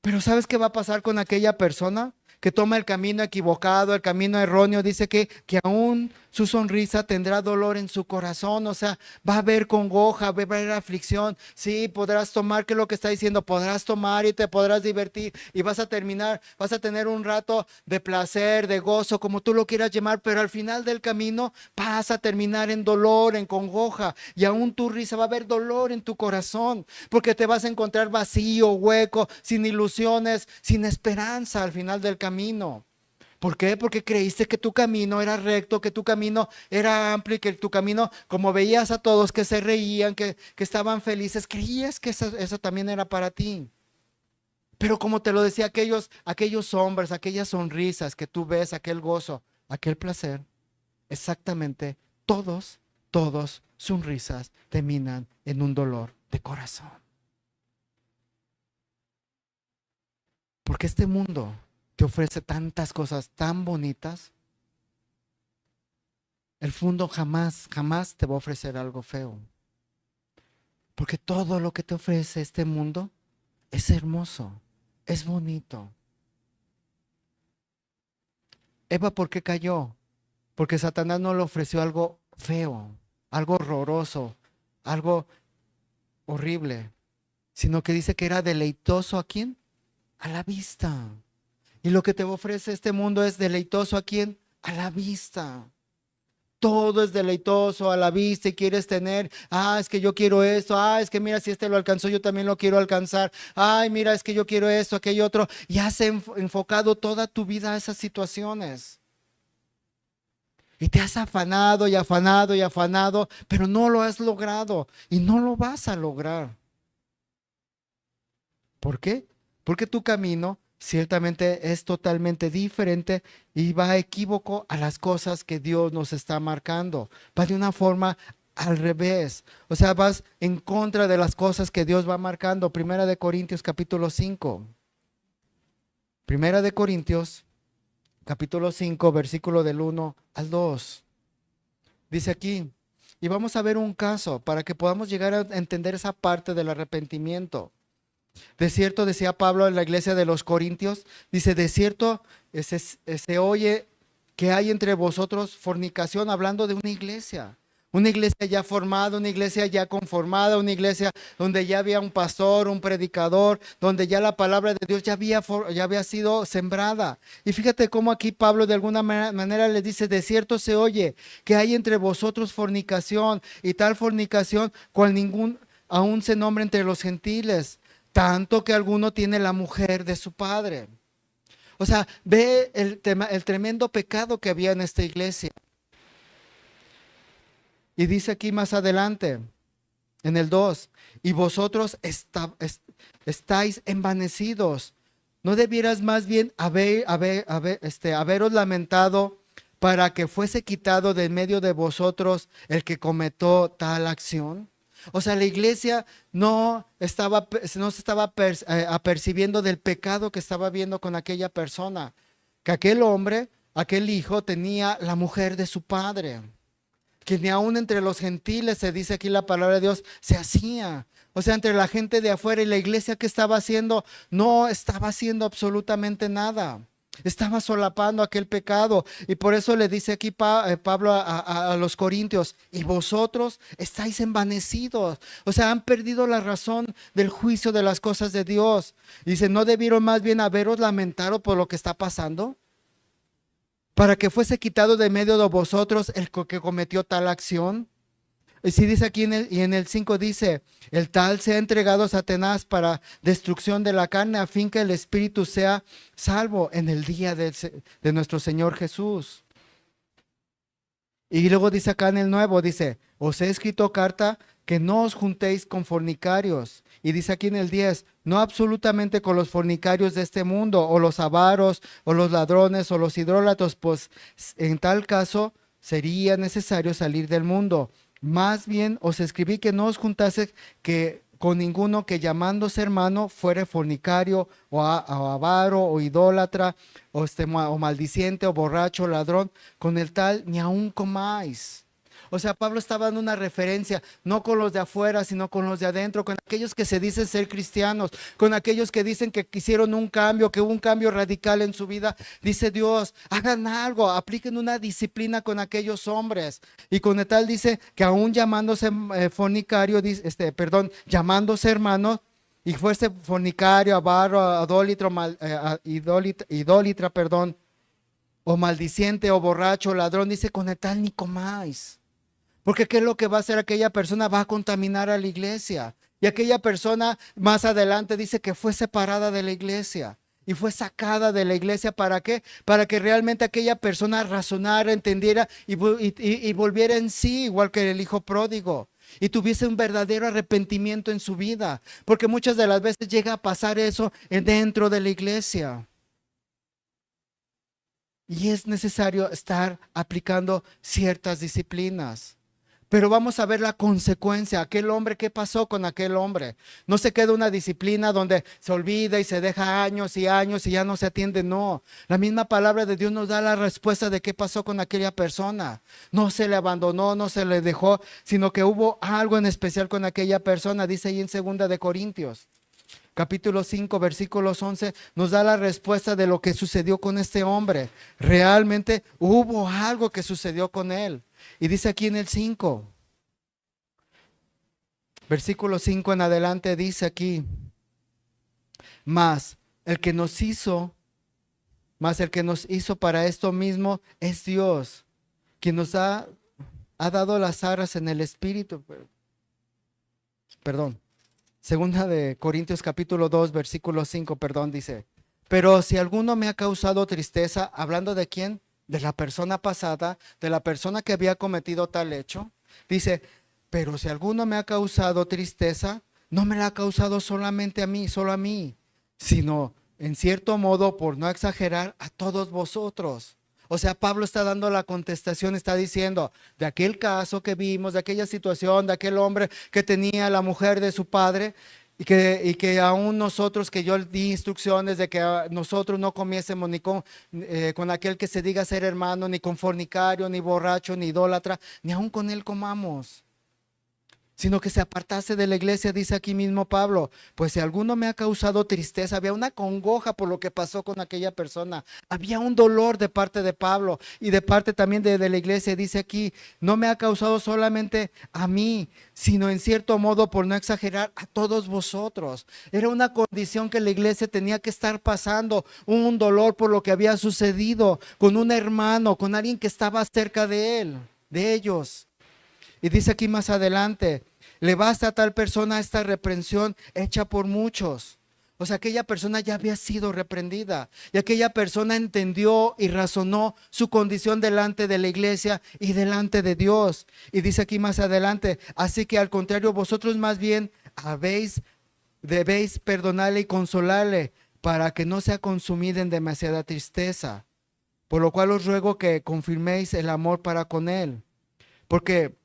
Pero ¿sabes qué va a pasar con aquella persona que toma el camino equivocado, el camino erróneo? Dice que aún su sonrisa tendrá dolor en su corazón, o sea, va a haber congoja, va a haber aflicción. Sí, podrás tomar, que es lo que está diciendo, podrás tomar y te podrás divertir y vas a tener un rato de placer, de gozo, como tú lo quieras llamar, pero al final del camino vas a terminar en dolor, en congoja, y aún tu risa va a haber dolor en tu corazón, porque te vas a encontrar vacío, hueco, sin ilusiones, sin esperanza al final del camino. ¿Por qué? Porque creíste que tu camino era recto, que tu camino era amplio y que tu camino, como veías a todos que se reían, que estaban felices, creías que eso también era para ti. Pero como te lo decía, aquellos hombres, aquellas sonrisas que tú ves, aquel gozo, aquel placer, exactamente todos sonrisas terminan en un dolor de corazón. Porque este mundo te ofrece tantas cosas tan bonitas. El mundo jamás te va a ofrecer algo feo. Porque todo lo que te ofrece este mundo es hermoso, es bonito. Eva, ¿por qué cayó? porque Satanás no le ofreció algo feo, algo horroroso, algo horrible, sino que dice que era deleitoso. ¿A quién? A la vista. Y lo que te ofrece este mundo es deleitoso. ¿A quién? A la vista. Todo es deleitoso a la vista y quieres tener, es que yo quiero esto, es que mira, si este lo alcanzó, yo también lo quiero alcanzar, mira, es que yo quiero esto, aquello otro, y has enfocado toda tu vida a esas situaciones. Y te has afanado y afanado y afanado, pero no lo has logrado y no lo vas a lograr. ¿Por qué? Porque tu camino ciertamente es totalmente diferente y va equívoco a las cosas que Dios nos está marcando. Va de una forma al revés. O sea, vas en contra de las cosas que Dios va marcando. Primera de Corintios capítulo 5. Primera de Corintios capítulo 5, versículo del 1 al 2. Dice aquí, y vamos a ver un caso para que podamos llegar a entender esa parte del arrepentimiento. De cierto, decía Pablo en la iglesia de los Corintios, dice, de cierto se oye que hay entre vosotros fornicación, hablando de una iglesia ya formada, una iglesia ya conformada, una iglesia donde ya había un pastor, un predicador, donde ya la palabra de Dios ya había sido sembrada. Y fíjate cómo aquí Pablo de alguna manera les dice, de cierto se oye que hay entre vosotros fornicación, y tal fornicación cual ningún aún se nombra entre los gentiles, tanto que alguno tiene la mujer de su padre. O sea, ve el tremendo pecado que había en esta iglesia. Y dice aquí más adelante, en el 2, y vosotros estáis envanecidos. ¿No debieras más bien haberos lamentado para que fuese quitado de en medio de vosotros el que cometió tal acción? O sea, la iglesia no se estaba apercibiendo del pecado que estaba viendo con aquella persona, que aquel hombre, aquel hijo tenía la mujer de su padre, que ni aún entre los gentiles, se dice aquí la palabra de Dios, se hacía. O sea, entre la gente de afuera, y la iglesia que estaba haciendo, no estaba haciendo absolutamente nada. Estaba solapando aquel pecado. Y por eso le dice aquí Pablo a los corintios, y vosotros estáis envanecidos. O sea, han perdido la razón del juicio de las cosas de Dios. Dice, ¿no debieron más bien haberos lamentado por lo que está pasando? Para que fuese quitado de medio de vosotros el que cometió tal acción. Y si dice aquí en el 5 dice, el tal sea entregado a Satanás para destrucción de la carne, a fin que el espíritu sea salvo en el día de nuestro Señor Jesús. Y luego dice acá en el 9, dice, os he escrito carta que no os juntéis con fornicarios. Y dice aquí en el 10, no absolutamente con los fornicarios de este mundo, o los avaros, o los ladrones, o los idólatras, pues en tal caso sería necesario salir del mundo. Más bien os escribí que no os juntase con ninguno que llamándose hermano fuere fornicario, o avaro, o idólatra, o maldiciente, o borracho, o ladrón, con el tal ni aun comáis. O sea, Pablo estaba dando una referencia, no con los de afuera, sino con los de adentro, con aquellos que se dicen ser cristianos, con aquellos que dicen que quisieron un cambio, que hubo un cambio radical en su vida. Dice Dios, hagan algo, apliquen una disciplina con aquellos hombres. Y con el tal dice que aún llamándose fornicario, llamándose hermano, y fuese fornicario, avaro, idólatra, o maldiciente, o borracho, o ladrón, dice con el tal ni comáis. Porque ¿qué es lo que va a hacer aquella persona? Va a contaminar a la iglesia. Y aquella persona más adelante dice que fue separada de la iglesia y fue sacada de la iglesia. ¿Para qué? Para que realmente aquella persona razonara, entendiera y volviera en sí, igual que el hijo pródigo, y tuviese un verdadero arrepentimiento en su vida. Porque muchas de las veces llega a pasar eso dentro de la iglesia. Y es necesario estar aplicando ciertas disciplinas. Pero vamos a ver la consecuencia. Aquel hombre, ¿qué pasó con aquel hombre? No se queda una disciplina donde se olvida y se deja años y años y ya no se atiende. No, la misma palabra de Dios nos da la respuesta de qué pasó con aquella persona. No se le abandonó, no se le dejó, sino que hubo algo en especial con aquella persona. Dice ahí en 2 de Corintios, capítulo 5, versículos 11, nos da la respuesta de lo que sucedió con este hombre. Realmente hubo algo que sucedió con él. Y dice aquí en el 5, versículo 5 en adelante, dice aquí, mas el que nos hizo, para esto mismo es Dios, quien nos ha dado las arras en el Espíritu. Perdón. Segunda de Corintios capítulo 2, versículo 5, perdón, dice, pero si alguno me ha causado tristeza, hablando de quién, de la persona pasada, de la persona que había cometido tal hecho, dice, pero si alguno me ha causado tristeza, no me la ha causado solamente a mí, solo a mí, sino en cierto modo, por no exagerar, a todos vosotros. O sea, Pablo está dando la contestación, está diciendo, de aquel caso que vimos, de aquella situación, de aquel hombre que tenía la mujer de su padre, y que aún nosotros, que yo di instrucciones de que nosotros no comiésemos ni con aquel que se diga ser hermano, ni con fornicario, ni borracho, ni idólatra, ni aún con él comamos, sino que se apartase de la iglesia, dice aquí mismo Pablo. Pues si alguno me ha causado tristeza, había una congoja por lo que pasó con aquella persona, había un dolor de parte de Pablo y de parte también de la iglesia. Dice aquí, no me ha causado solamente a mí, sino en cierto modo, por no exagerar, a todos vosotros. Era una condición que la iglesia tenía que estar pasando, un dolor por lo que había sucedido con un hermano, con alguien que estaba cerca de él, de ellos. Y dice aquí más adelante, le basta a tal persona esta reprensión hecha por muchos. O sea, aquella persona ya había sido reprendida y aquella persona entendió y razonó su condición delante de la iglesia y delante de Dios. Y dice aquí más adelante, así que al contrario, vosotros más bien debéis perdonarle y consolarle para que no sea consumida en demasiada tristeza. Por lo cual os ruego que confirméis el amor para con él. Porque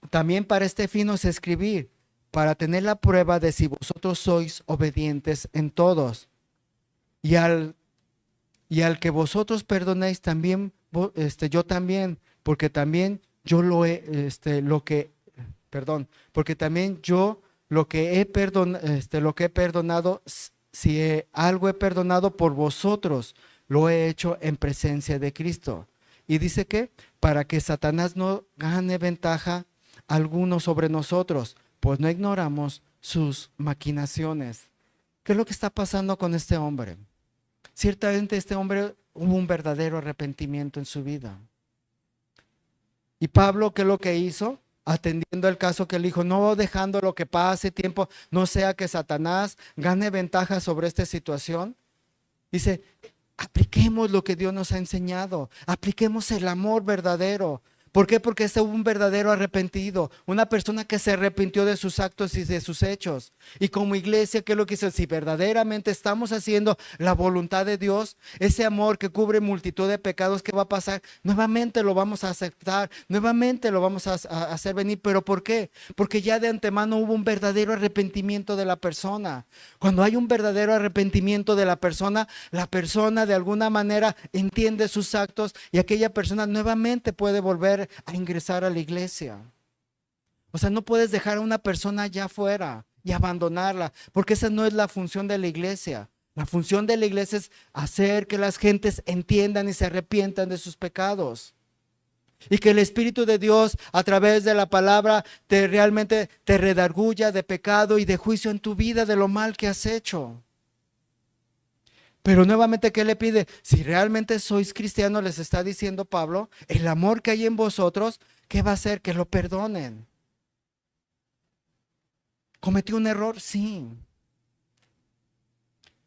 también para este fin os escribí, para tener la prueba de si vosotros sois obedientes en todos. Y al que vosotros perdonéis también, yo también, porque también yo porque también yo lo que he perdonado, si algo he perdonado por vosotros, lo he hecho en presencia de Cristo. Y dice que para que Satanás no gane ventaja alguno sobre nosotros, pues no ignoramos sus maquinaciones. ¿Qué es lo que está pasando con este hombre? Ciertamente este hombre hubo un verdadero arrepentimiento en su vida. Y Pablo, ¿qué es lo que hizo? Atendiendo el caso que él dijo, no dejando lo que pase tiempo, no sea que Satanás gane ventaja sobre esta situación. Dice, apliquemos lo que Dios nos ha enseñado, apliquemos el amor verdadero. ¿Por qué? Porque es un verdadero arrepentido, una persona que se arrepintió de sus actos y de sus hechos. Y como iglesia, ¿qué es lo que dice? Si verdaderamente estamos haciendo la voluntad de Dios, ese amor que cubre multitud de pecados, ¿qué va a pasar? Nuevamente lo vamos a aceptar, nuevamente lo vamos a hacer venir. ¿Pero por qué? Porque ya de antemano hubo un verdadero arrepentimiento de la persona. Cuando hay un verdadero arrepentimiento de la persona de alguna manera entiende sus actos y aquella persona nuevamente puede volver a ingresar a la iglesia. O sea, no puedes dejar a una persona allá afuera y abandonarla, porque esa no es la función de la iglesia. La función de la iglesia es hacer que las gentes entiendan y se arrepientan de sus pecados. Y que el Espíritu de Dios a través de la palabra realmente te redarguya de pecado y de juicio en tu vida de lo mal que has hecho. Pero nuevamente, ¿qué le pide? Si realmente sois cristianos, les está diciendo Pablo, el amor que hay en vosotros, ¿qué va a hacer? Que lo perdonen. ¿Cometí un error? Sí.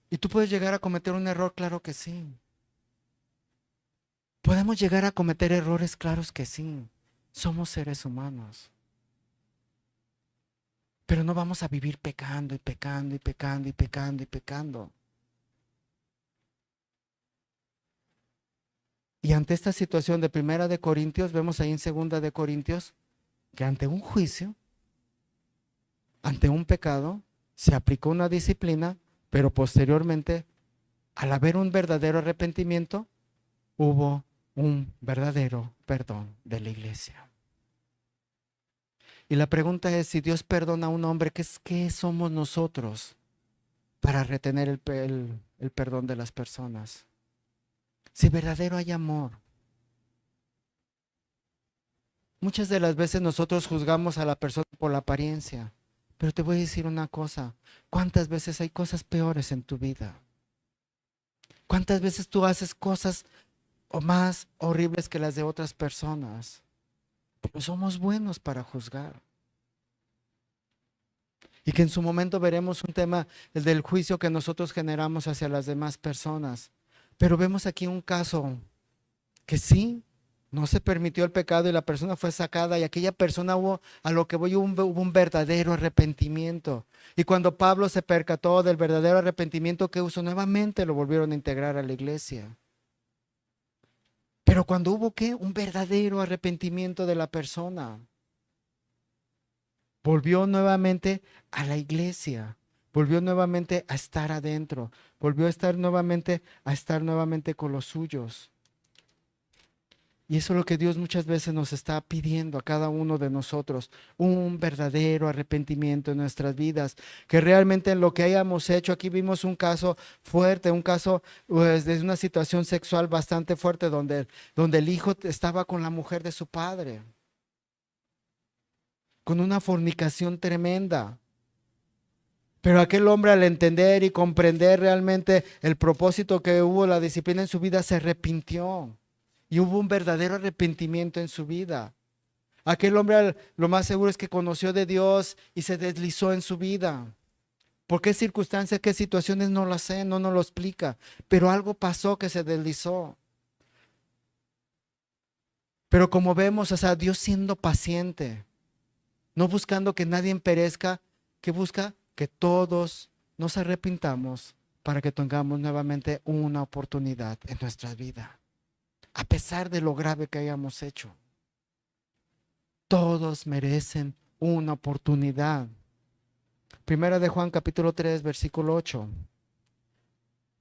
¿Y tú puedes llegar a cometer un error? Claro que sí. ¿Podemos llegar a cometer errores? Claro que sí. Somos seres humanos. Pero no vamos a vivir pecando y pecando y pecando y pecando y pecando. Y ante esta situación de Primera de Corintios, vemos ahí en Segunda de Corintios, que ante un juicio, ante un pecado, se aplicó una disciplina, pero posteriormente, al haber un verdadero arrepentimiento, hubo un verdadero perdón de la iglesia. Y la pregunta es, si Dios perdona a un hombre, ¿qué somos nosotros para retener el perdón de las personas. Si verdadero hay amor. Muchas de las veces nosotros juzgamos a la persona por la apariencia, pero te voy a decir una cosa, ¿cuántas veces hay cosas peores en tu vida? ¿Cuántas veces tú haces cosas o más horribles que las de otras personas? Pero somos buenos para juzgar. Y que en su momento veremos un tema, el del juicio que nosotros generamos hacia las demás personas. Pero vemos aquí un caso que sí, no se permitió el pecado y la persona fue sacada y aquella persona hubo, a lo que voy, hubo un verdadero arrepentimiento. Y cuando Pablo se percató del verdadero arrepentimiento que hizo, nuevamente lo volvieron a integrar a la iglesia. Pero cuando hubo ¿qué? Un verdadero arrepentimiento de la persona, volvió nuevamente a la iglesia, volvió nuevamente a estar adentro, volvió a estar nuevamente con los suyos. Y eso es lo que Dios muchas veces nos está pidiendo a cada uno de nosotros, un verdadero arrepentimiento en nuestras vidas, que realmente en lo que hayamos hecho, aquí vimos un caso fuerte, un caso pues, de una situación sexual bastante fuerte donde el hijo estaba con la mujer de su padre, con una fornicación tremenda. Pero aquel hombre al entender y comprender realmente el propósito que hubo, la disciplina en su vida, se arrepintió. Y hubo un verdadero arrepentimiento en su vida. Aquel hombre lo más seguro es que conoció de Dios y se deslizó en su vida. ¿Por qué circunstancias, qué situaciones? No lo sé, no nos lo explica. Pero algo pasó que se deslizó. Pero como vemos, o sea, Dios siendo paciente, no buscando que nadie perezca, que busca que todos nos arrepintamos para que tengamos nuevamente una oportunidad en nuestra vida. A pesar de lo grave que hayamos hecho, todos merecen una oportunidad. Primera de Juan capítulo 3 versículo 8.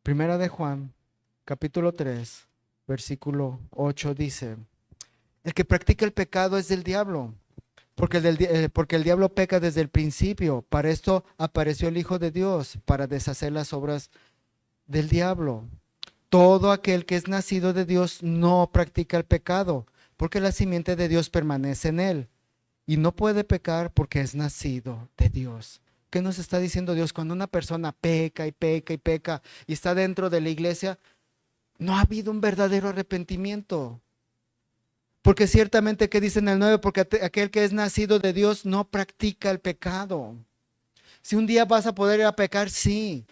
Primera de Juan capítulo 3 versículo 8 dice: el que practica el pecado es del diablo, porque el diablo peca desde el principio. Para esto apareció el Hijo de Dios, para deshacer las obras del diablo. Todo aquel que es nacido de Dios no practica el pecado, porque la simiente de Dios permanece en él. Y no puede pecar porque es nacido de Dios. ¿Qué nos está diciendo Dios? Cuando una persona peca y peca y peca y está dentro de la iglesia, no ha habido un verdadero arrepentimiento. Porque ciertamente, ¿qué dice en el 9? Porque aquel que es nacido de Dios no practica el pecado. Si un día vas a poder ir a pecar, sí.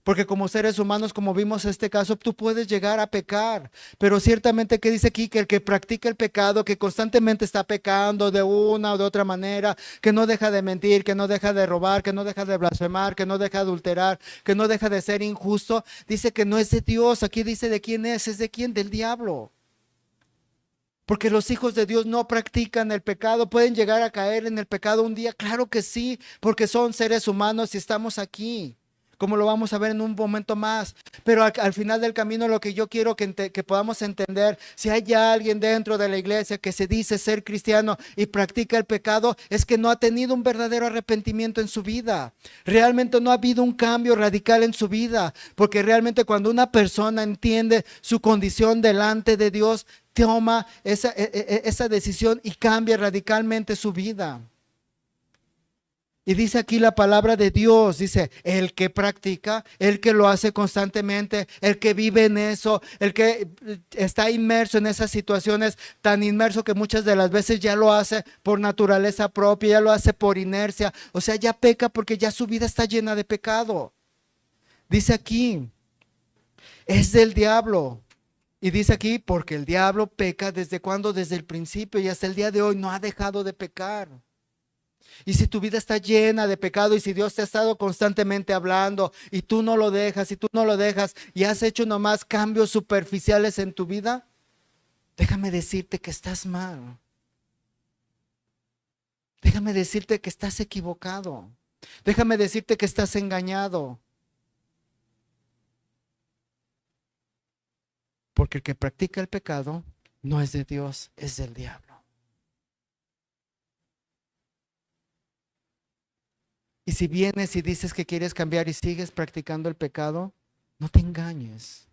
Porque como seres humanos, como vimos este caso, tú puedes llegar a pecar. Pero ciertamente, ¿qué dice aquí? Que el que practica el pecado, que constantemente está pecando de una o de otra manera, que no deja de mentir, que no deja de robar, que no deja de blasfemar, que no deja de adulterar, que no deja de ser injusto, dice que no es de Dios. Aquí dice de quién es de quién, del diablo. Porque los hijos de Dios no practican el pecado. ¿Pueden llegar a caer en el pecado un día? Claro que sí, porque son seres humanos y estamos aquí, como lo vamos a ver en un momento más. Pero al final del camino, lo que yo quiero que podamos entender, si hay ya alguien dentro de la iglesia que se dice ser cristiano y practica el pecado, es que no ha tenido un verdadero arrepentimiento en su vida. Realmente no ha habido un cambio radical en su vida, porque realmente cuando una persona entiende su condición delante de Dios, toma esa decisión y cambia radicalmente su vida. Y dice aquí la palabra de Dios, dice, el que practica, el que lo hace constantemente, el que vive en eso, el que está inmerso en esas situaciones, tan inmerso que muchas de las veces ya lo hace por naturaleza propia, ya lo hace por inercia, o sea, ya peca porque ya su vida está llena de pecado. Dice aquí, es del diablo. Y dice aquí, porque el diablo peca desde cuando, desde el principio y hasta el día de hoy no ha dejado de pecar. Y si tu vida está llena de pecado y si Dios te ha estado constantemente hablando y tú no lo dejas y tú no lo dejas y has hecho nomás cambios superficiales en tu vida, déjame decirte que estás mal. Déjame decirte que estás equivocado. Déjame decirte que estás engañado. Porque el que practica el pecado no es de Dios, es del diablo. Y si vienes y dices que quieres cambiar y sigues practicando el pecado, no te engañes.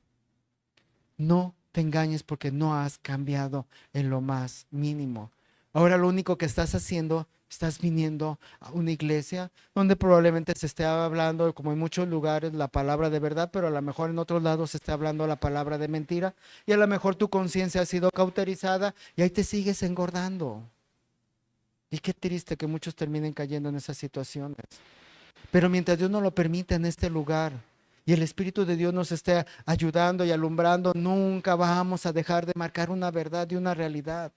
No te engañes porque no has cambiado en lo más mínimo. Ahora lo único que estás haciendo, estás viniendo a una iglesia donde probablemente se esté hablando, como en muchos lugares, la palabra de verdad, pero a lo mejor en otros lados se esté hablando la palabra de mentira y a lo mejor tu conciencia ha sido cauterizada y ahí te sigues engordando. Y qué triste que muchos terminen cayendo en esas situaciones. Pero mientras Dios nos lo permite en este lugar y el Espíritu de Dios nos esté ayudando y alumbrando, nunca vamos a dejar de marcar una verdad y una realidad.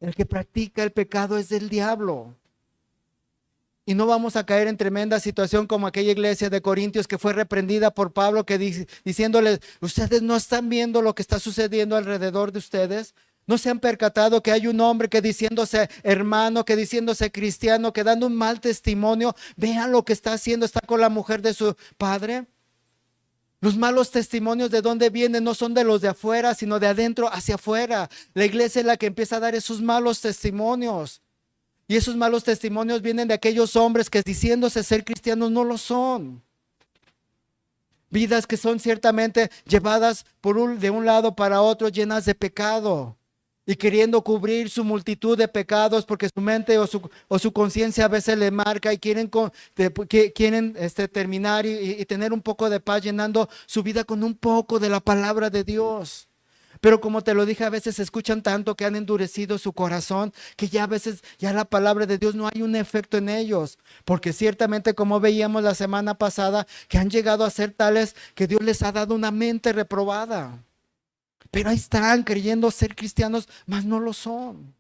El que practica el pecado es del diablo. Y no vamos a caer en tremenda situación como aquella iglesia de Corintios que fue reprendida por Pablo diciéndoles, ustedes no están viendo lo que está sucediendo alrededor de ustedes. ¿No se han percatado que hay un hombre que diciéndose hermano, que diciéndose cristiano, que dando un mal testimonio, vean lo que está haciendo, está con la mujer de su padre? Los malos testimonios de dónde vienen no son de los de afuera, sino de adentro hacia afuera. La iglesia es la que empieza a dar esos malos testimonios. Y esos malos testimonios vienen de aquellos hombres que diciéndose ser cristianos no lo son. Vidas que son ciertamente llevadas de un lado para otro llenas de pecado. Y queriendo cubrir su multitud de pecados porque su mente o su conciencia a veces le marca y quieren terminar y tener un poco de paz llenando su vida con un poco de la palabra de Dios. Pero como te lo dije, a veces escuchan tanto que han endurecido su corazón que ya a veces ya la palabra de Dios no hay un efecto en ellos. Porque ciertamente como veíamos la semana pasada que han llegado a ser tales que Dios les ha dado una mente reprobada. Pero ahí están creyendo ser cristianos, mas no lo son.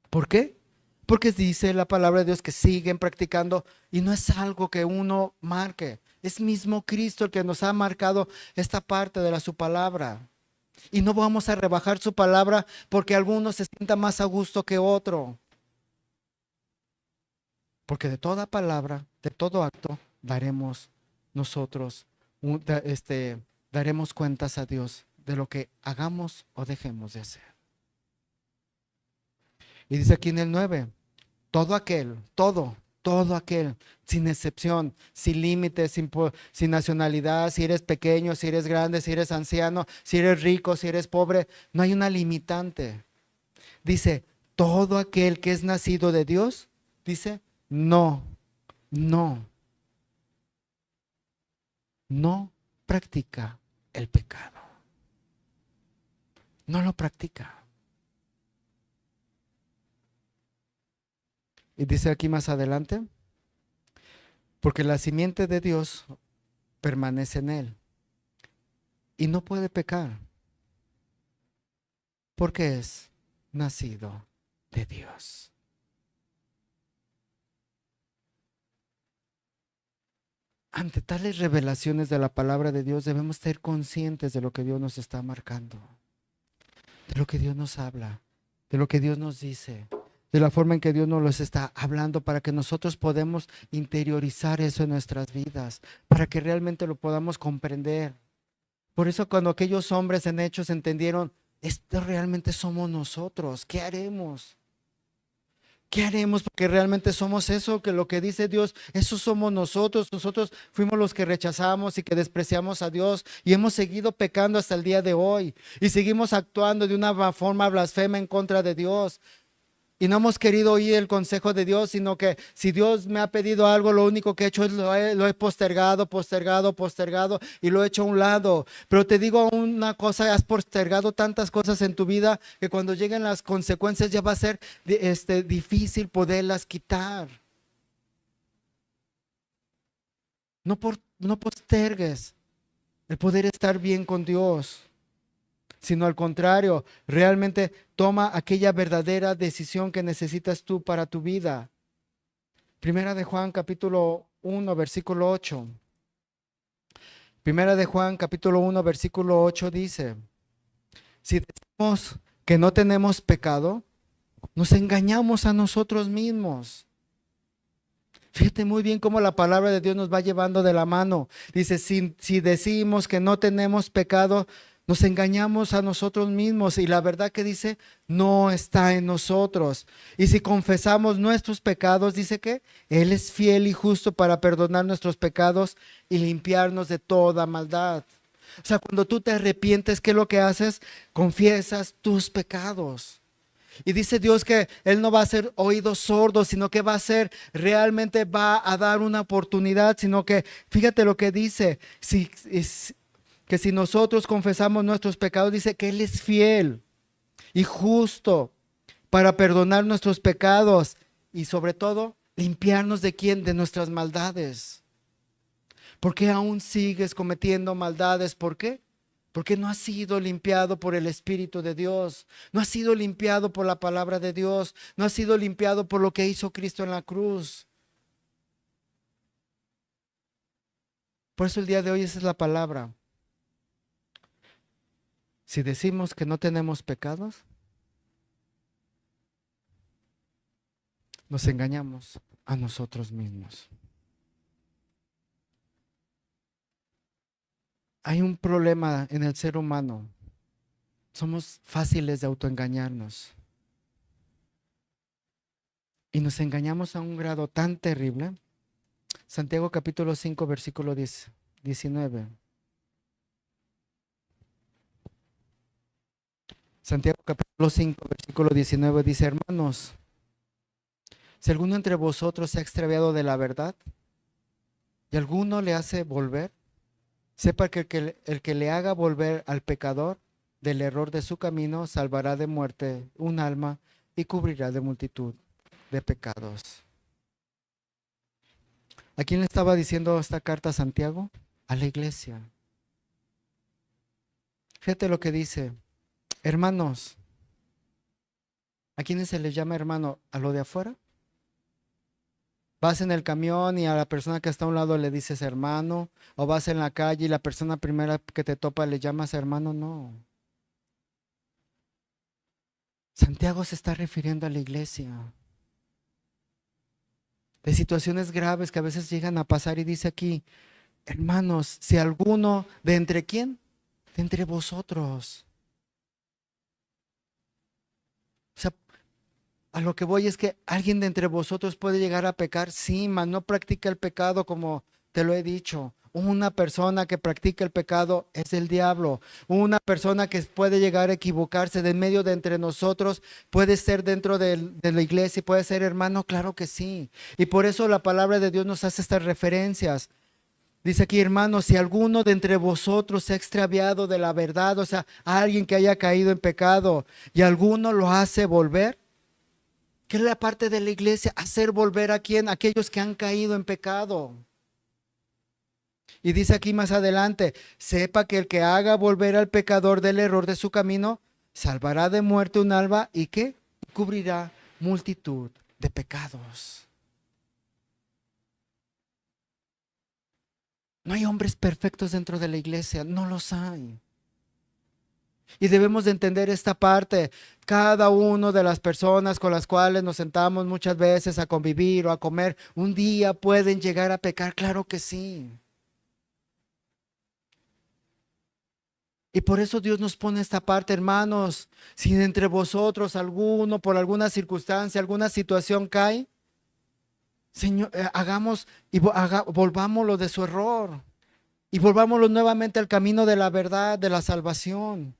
¿Por qué? Porque dice la palabra de Dios que siguen practicando y no es algo que uno marque. Es mismo Cristo el que nos ha marcado esta parte de su palabra. Y no vamos a rebajar su palabra porque alguno se sienta más a gusto que otro. Porque de toda palabra, de todo acto, daremos nosotros daremos cuentas a Dios de lo que hagamos o dejemos de hacer. Y dice aquí en el 9, todo aquel, sin excepción, sin límites, sin nacionalidad, si eres pequeño, si eres grande, si eres anciano, si eres rico, si eres pobre, no hay una limitante. Dice, todo aquel que es nacido de Dios, dice, no practica el pecado. No lo practica. Y dice aquí más adelante, porque la simiente de Dios permanece en él y no puede pecar porque es nacido de Dios. Ante tales revelaciones de la palabra de Dios debemos ser conscientes de lo que Dios nos está marcando, de lo que Dios nos habla, de lo que Dios nos dice, de la forma en que Dios nos los está hablando para que nosotros podamos interiorizar eso en nuestras vidas, para que realmente lo podamos comprender. Por eso cuando aquellos hombres en Hechos entendieron, esto realmente somos nosotros, ¿qué haremos? ¿Qué haremos? Porque realmente somos eso, que lo que dice Dios, eso somos nosotros. Nosotros fuimos los que rechazamos y que despreciamos a Dios y hemos seguido pecando hasta el día de hoy y seguimos actuando de una forma blasfema en contra de Dios. Y no hemos querido oír el consejo de Dios, sino que si Dios me ha pedido algo, lo único que he hecho es lo he postergado y lo he hecho a un lado. Pero te digo una cosa, has postergado tantas cosas en tu vida que cuando lleguen las consecuencias ya va a ser difícil poderlas quitar. No postergues el poder estar bien con Dios, sino al contrario, realmente toma aquella verdadera decisión que necesitas tú para tu vida. Primera de Juan capítulo 1 versículo 8. Primera de Juan capítulo 1 versículo 8 dice, si decimos que no tenemos pecado, nos engañamos a nosotros mismos. Fíjate muy bien cómo la palabra de Dios nos va llevando de la mano. Dice, si decimos que no tenemos pecado, Nos engañamos a nosotros mismos y la verdad que dice no está en nosotros. Y si confesamos nuestros pecados, dice que Él es fiel y justo para perdonar nuestros pecados y limpiarnos de toda maldad. O sea, cuando tú te arrepientes, ¿qué es lo que haces? Confiesas tus pecados. Y dice Dios que Él no va a ser oídos sordos, sino que va a ser, realmente va a dar una oportunidad, sino que, fíjate lo que dice, que si nosotros confesamos nuestros pecados, dice que Él es fiel y justo para perdonar nuestros pecados y sobre todo limpiarnos de quién, de nuestras maldades. ¿Por qué aún sigues cometiendo maldades? ¿Por qué? Porque no has sido limpiado por el Espíritu de Dios, no has sido limpiado por la palabra de Dios, no has sido limpiado por lo que hizo Cristo en la cruz. Por eso el día de hoy esa es la palabra. Si decimos que no tenemos pecados, nos engañamos a nosotros mismos. Hay un problema en el ser humano. Somos fáciles de autoengañarnos. Y nos engañamos a un grado tan terrible. Santiago capítulo 5, versículo 19. Santiago capítulo 5, versículo 19 dice: hermanos, si alguno entre vosotros se ha extraviado de la verdad y alguno le hace volver, sepa que el que le haga volver al pecador del error de su camino, salvará de muerte un alma y cubrirá de multitud de pecados. ¿A quién le estaba diciendo esta carta a Santiago? A la iglesia. Fíjate lo que dice: hermanos. ¿A quiénes se les llama hermano? ¿A lo de afuera? Vas en el camión y a la persona que está a un lado le dices hermano, o vas en la calle y la persona primera que te topa le llamas hermano. No. Santiago se está refiriendo a la iglesia, de situaciones graves que a veces llegan a pasar, y dice aquí: hermanos, si alguno de entre quién, de entre vosotros. O sea, a lo que voy es que alguien de entre vosotros puede llegar a pecar, sí, mas no practica el pecado como te lo he dicho. Una persona que practica el pecado es el diablo. Una persona que puede llegar a equivocarse de en medio de entre nosotros puede ser dentro de la iglesia y puede ser hermano, claro que sí. Y por eso la palabra de Dios nos hace estas referencias. Dice aquí: hermanos, si alguno de entre vosotros se ha extraviado de la verdad, o sea, alguien que haya caído en pecado y alguno lo hace volver. ¿Qué es la parte de la iglesia? Hacer volver a quién, aquellos que han caído en pecado. Y dice aquí más adelante: sepa que el que haga volver al pecador del error de su camino, salvará de muerte un alma y que cubrirá multitud de pecados. No hay hombres perfectos dentro de la iglesia, no los hay. Y debemos de entender esta parte. Cada una de las personas con las cuales nos sentamos muchas veces a convivir o a comer, un día pueden llegar a pecar, claro que sí. Y por eso Dios nos pone esta parte: hermanos, si entre vosotros alguno por alguna circunstancia, alguna situación cae, Señor, hagamos y volvámoslo de su error y volvámoslo nuevamente al camino de la verdad, de la salvación.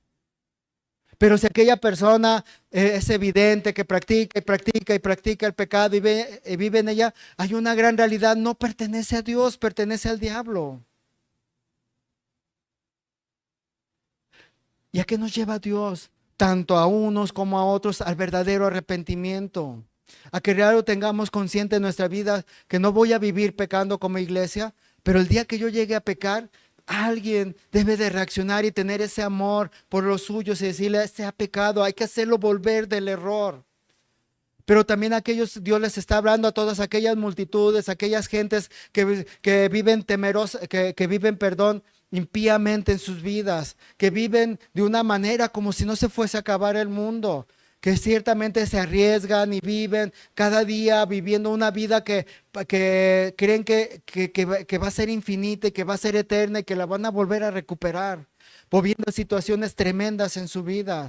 Pero si aquella persona es evidente que practica y practica y practica el pecado y vive en ella, hay una gran realidad: no pertenece a Dios, pertenece al diablo. ¿Y a qué nos lleva Dios? Tanto a unos como a otros al verdadero arrepentimiento. A que realmente tengamos consciente en nuestra vida que no voy a vivir pecando como iglesia, pero el día que yo llegue a pecar, alguien debe de reaccionar y tener ese amor por los suyos y decirle: este ha pecado, hay que hacerlo volver del error. Pero también aquellos, Dios les está hablando a todas aquellas multitudes, aquellas gentes que viven temerosas, que viven, perdón, impíamente en sus vidas, que viven de una manera como si no se fuese a acabar el mundo, que ciertamente se arriesgan y viven cada día viviendo una vida que creen que va a ser infinita y que va a ser eterna y que la van a volver a recuperar. o viendo situaciones tremendas en su vida,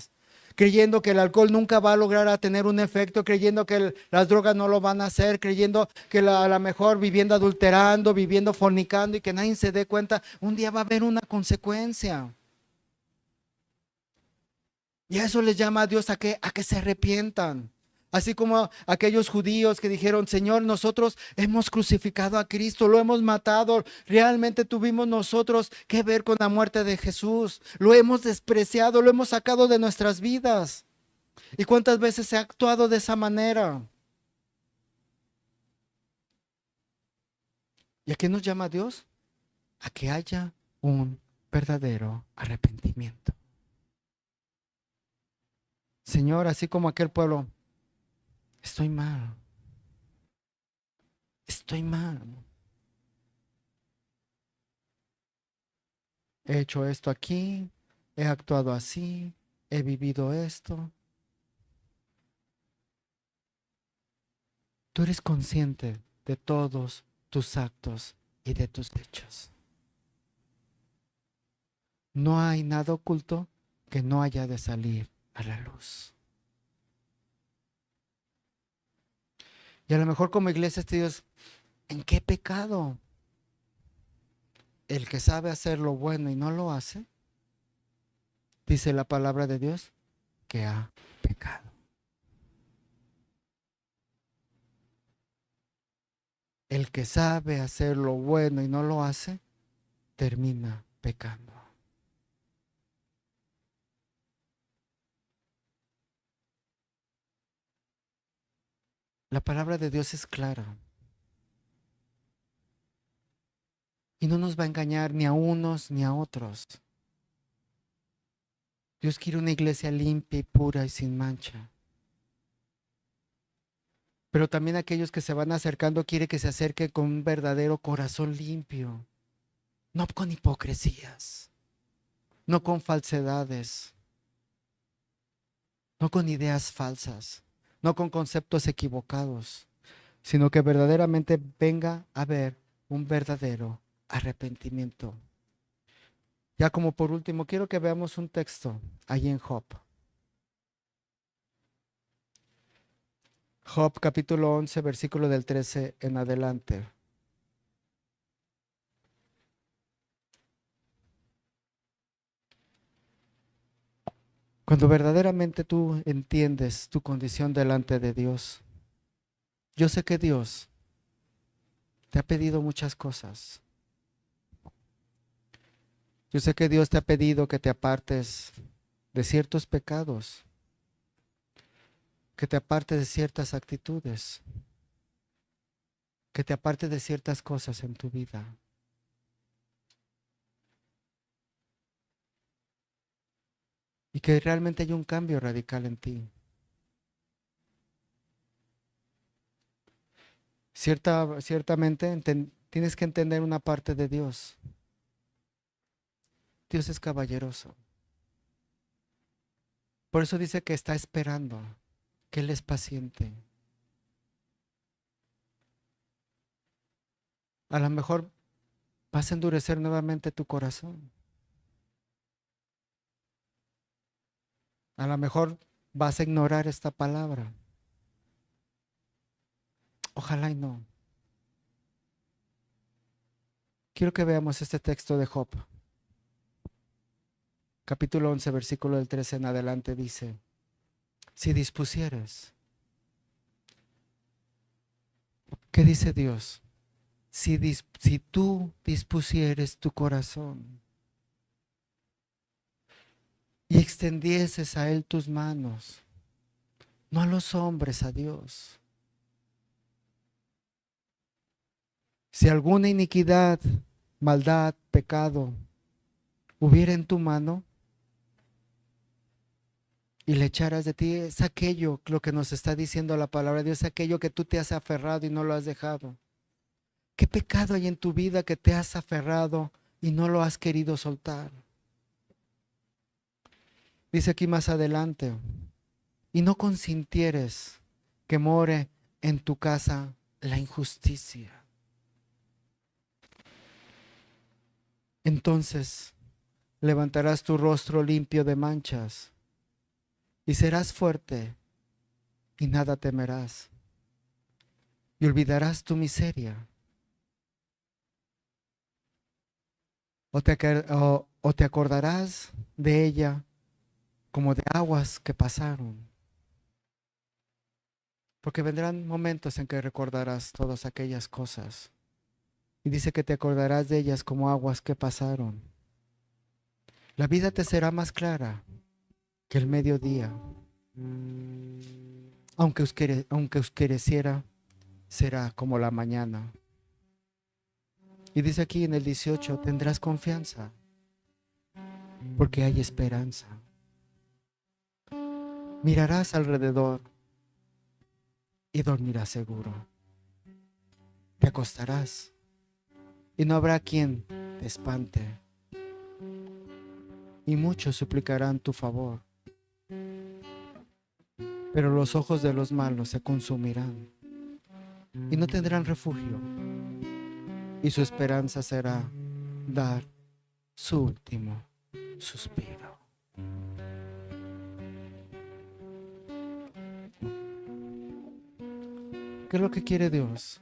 creyendo que el alcohol nunca va a lograr a tener un efecto, creyendo que las drogas no lo van a hacer, creyendo que a lo mejor viviendo adulterando, viviendo fornicando y que nadie se dé cuenta, un día va a haber una consecuencia. Y a eso les llama a Dios a que se arrepientan. Así como aquellos judíos que dijeron, Señor, nosotros hemos crucificado a Cristo, lo hemos matado, realmente tuvimos nosotros que ver con la muerte de Jesús, lo hemos despreciado, lo hemos sacado de nuestras vidas. ¿Y cuántas veces se ha actuado de esa manera? ¿Y a qué nos llama Dios? A que haya un verdadero arrepentimiento. Señor, así como aquel pueblo, estoy mal. Estoy mal. He hecho esto aquí, he actuado así, he vivido esto. Tú eres consciente de todos tus actos y de tus hechos. No hay nada oculto que no haya de salir a la luz. Y a lo mejor como iglesia te dices, ¿en qué pecado? El que sabe hacer lo bueno y no lo hace, dice la palabra de Dios, que ha pecado. El que sabe hacer lo bueno y no lo hace, termina pecando. La palabra de Dios es clara. Y no nos va a engañar ni a unos ni a otros. Dios quiere una iglesia limpia y pura y sin mancha. Pero también aquellos que se van acercando quiere que se acerque con un verdadero corazón limpio. No con hipocresías. No con falsedades. No con ideas falsas. No con conceptos equivocados. Sino que verdaderamente venga a haber un verdadero arrepentimiento. Ya como por último, quiero que veamos un texto ahí en Job. Job capítulo 11, versículo del 13 en adelante. Cuando verdaderamente tú entiendes tu condición delante de Dios, yo sé que Dios te ha pedido muchas cosas. Yo sé que Dios te ha pedido que te apartes de ciertos pecados, que te apartes de ciertas actitudes, que te apartes de ciertas cosas en tu vida. Y que realmente haya un cambio radical en ti. Ciertamente tienes que entender una parte de Dios. Dios es caballeroso. Por eso dice que está esperando, que Él es paciente. A lo mejor vas a endurecer nuevamente tu corazón. A lo mejor vas a ignorar esta palabra. Ojalá y no. Quiero que veamos este texto de Job. Capítulo 11, versículo del 13 en adelante dice, si dispusieres, ¿qué dice Dios? Si tú dispusieres tu corazón y extendieses a Él tus manos, no a los hombres, a Dios. Si alguna iniquidad, maldad, pecado hubiera en tu mano y le echaras de ti, es aquello lo que nos está diciendo la palabra de Dios, es aquello que tú te has aferrado y no lo has dejado. ¿Qué pecado hay en tu vida que te has aferrado y no lo has querido soltar? Dice aquí más adelante, y no consintieres que more en tu casa la injusticia. Entonces levantarás tu rostro limpio de manchas y serás fuerte y nada temerás y olvidarás tu miseria. O te acordarás de ella como de aguas que pasaron. Porque vendrán momentos en que recordarás todas aquellas cosas. Y dice que te acordarás de ellas como aguas que pasaron. La vida te será más clara que el mediodía. Aunque oscureciera, será como la mañana. Y dice aquí en el 18, tendrás confianza, porque hay esperanza. Mirarás alrededor y dormirás seguro. Te acostarás y no habrá quien te espante. Y muchos suplicarán tu favor, pero los ojos de los malos se consumirán y no tendrán refugio. Y su esperanza será dar su último suspiro. ¿Qué es lo que quiere Dios?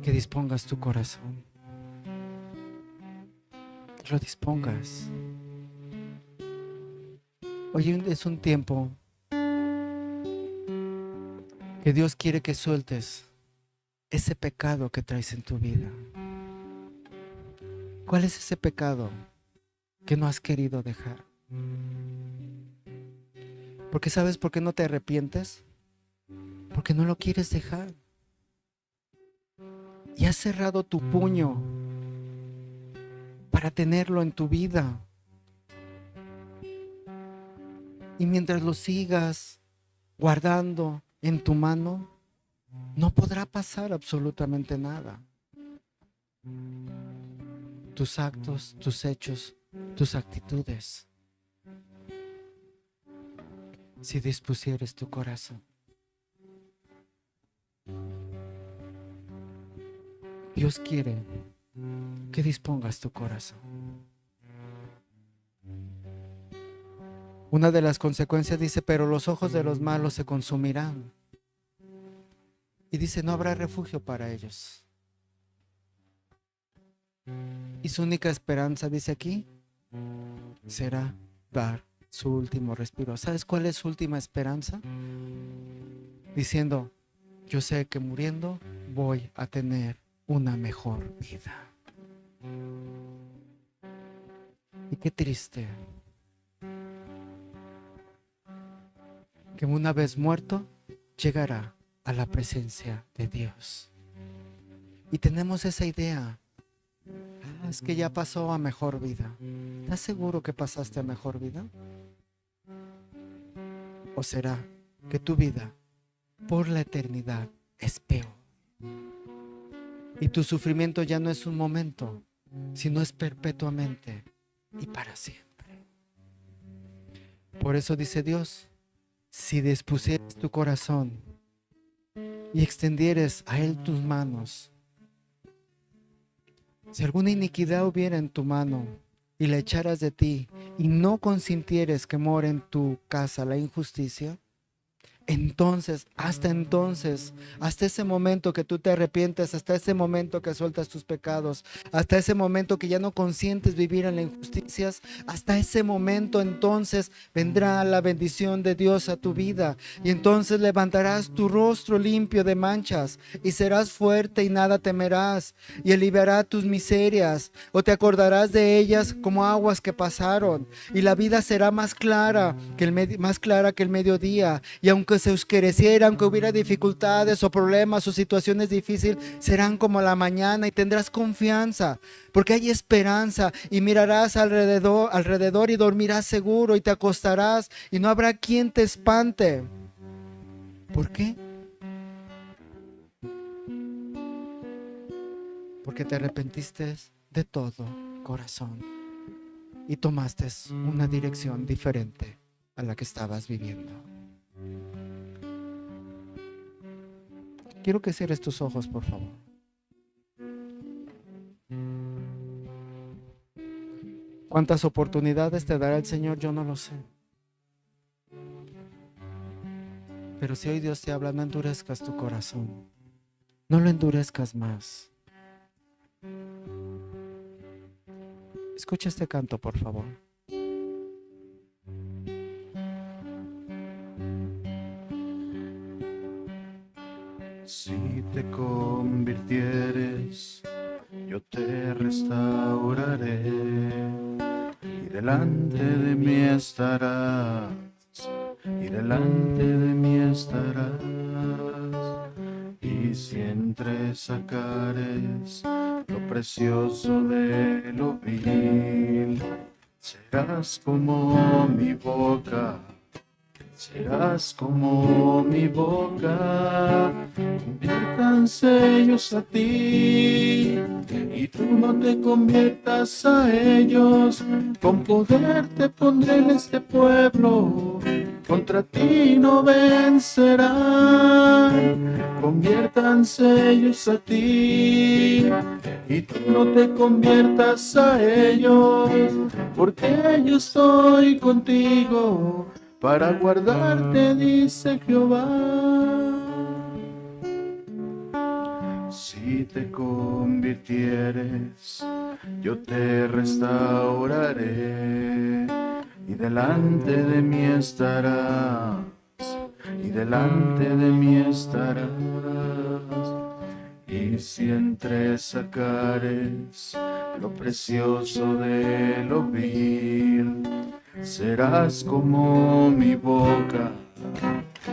Que dispongas tu corazón. Que lo dispongas. Hoy es un tiempo que Dios quiere que sueltes ese pecado que traes en tu vida. ¿Cuál es ese pecado que no has querido dejar? Porque ¿sabes por qué no te arrepientes? Porque no lo quieres dejar. Y has cerrado tu puño para tenerlo en tu vida. Y mientras lo sigas guardando en tu mano, no podrá pasar absolutamente nada. Tus actos, tus hechos, tus actitudes. Si dispusieres tu corazón. Dios quiere que dispongas tu corazón. Una de las consecuencias dice, pero los ojos de los malos se consumirán. Y dice, no habrá refugio para ellos. Y su única esperanza, dice aquí, será dar su último respiro. ¿Sabes cuál es su última esperanza? Diciendo, yo sé que muriendo voy a tener una mejor vida. Y qué triste que una vez muerto llegará a la presencia de Dios. Y tenemos esa idea. Es que ya pasó a mejor vida. ¿Estás seguro que pasaste a mejor vida? ¿O será que tu vida por la eternidad es peor? Y tu sufrimiento ya no es un momento, sino es perpetuamente y para siempre. Por eso dice Dios, si dispusieres tu corazón y extendieres a Él tus manos, si alguna iniquidad hubiera en tu mano y la echaras de ti y no consintieres que more en tu casa la injusticia, entonces, hasta ese momento que tú te arrepientes, hasta ese momento que sueltas tus pecados, hasta ese momento que ya no consientes vivir en las injusticias, hasta ese momento entonces vendrá la bendición de Dios a tu vida y entonces levantarás tu rostro limpio de manchas y serás fuerte y nada temerás y aliviará tus miserias o te acordarás de ellas como aguas que pasaron y la vida será más clara que el mediodía y aunque se oscureciera, aunque hubiera dificultades o problemas o situaciones difíciles, serán como la mañana y tendrás confianza, porque hay esperanza y mirarás alrededor y dormirás seguro y te acostarás y no habrá quien te espante. ¿Por qué? Porque te arrepentiste de todo corazón y tomaste una dirección diferente a la que estabas viviendo. Quiero que cierres tus ojos, por favor. ¿Cuántas oportunidades te dará el Señor? Yo no lo sé. Pero si hoy Dios te habla, no endurezcas tu corazón. No lo endurezcas más. Escucha este canto, por favor.
Si te convirtieres, yo te restauraré, y delante de mí estarás, y delante de mí estarás. Y si entresacares lo precioso de lo vil, serás como mi boca. Serás como mi boca, conviértanse ellos a ti, y tú no te conviertas a ellos. Con poder te pondré en este pueblo, contra ti no vencerán. Conviértanse ellos a ti, y tú no te conviertas a ellos, porque yo estoy contigo para guardarte, dice Jehová. Si te convirtieres, yo te restauraré, y delante de mí estarás, y delante de mí estarás. Y si entresacares lo precioso de lo vil, serás como mi boca,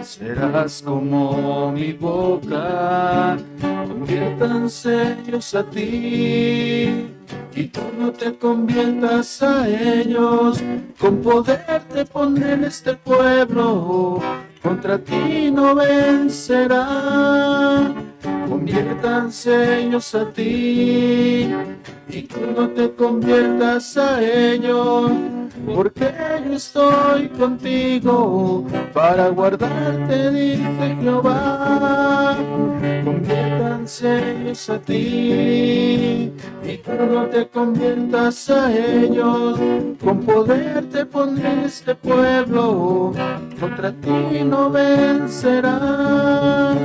serás como mi boca. Conviértanse ellos a ti, y tú no te conviertas a ellos. Con poder te pondré en este pueblo, contra ti no vencerán. Conviértanse ellos a ti, y tú no te conviertas a ellos, porque yo estoy contigo para guardarte, dice Jehová. Conviértanse ellos a ti, y tú no te conviertas a ellos. Con poder te pondré en este pueblo, contra ti no vencerán.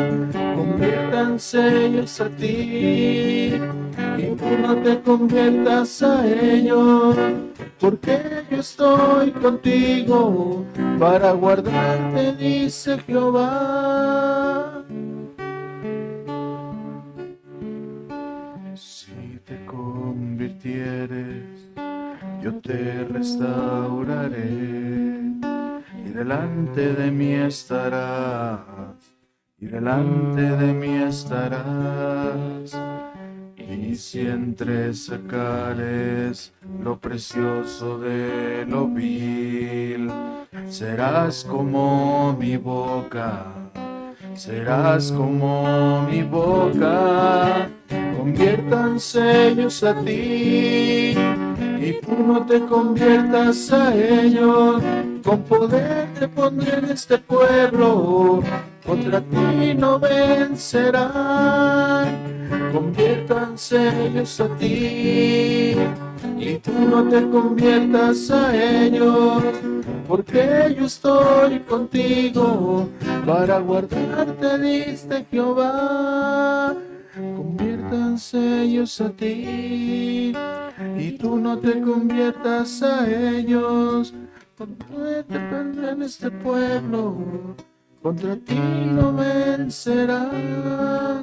Conviértanse ellos a ti, y tú no te conviertas a ellos, porque yo estoy contigo para guardarte, dice Jehová. Si te convirtieres, yo te restauraré, y delante de mí estarás, y delante de mí estarás. Y si entresacares lo precioso de lo vil, serás como mi boca, serás como mi boca. Conviértanse ellos a ti, y tú no te conviertas a ellos. Con poder te pondré en este pueblo, contra ti no vencerán. Conviértanse ellos a ti, y tú no te conviertas a ellos, porque yo estoy contigo para guardarte, dice Jehová. Conviértanse ellos a ti, y tú no te conviertas a ellos, porque te pondré en este pueblo, contra ti no vencerán.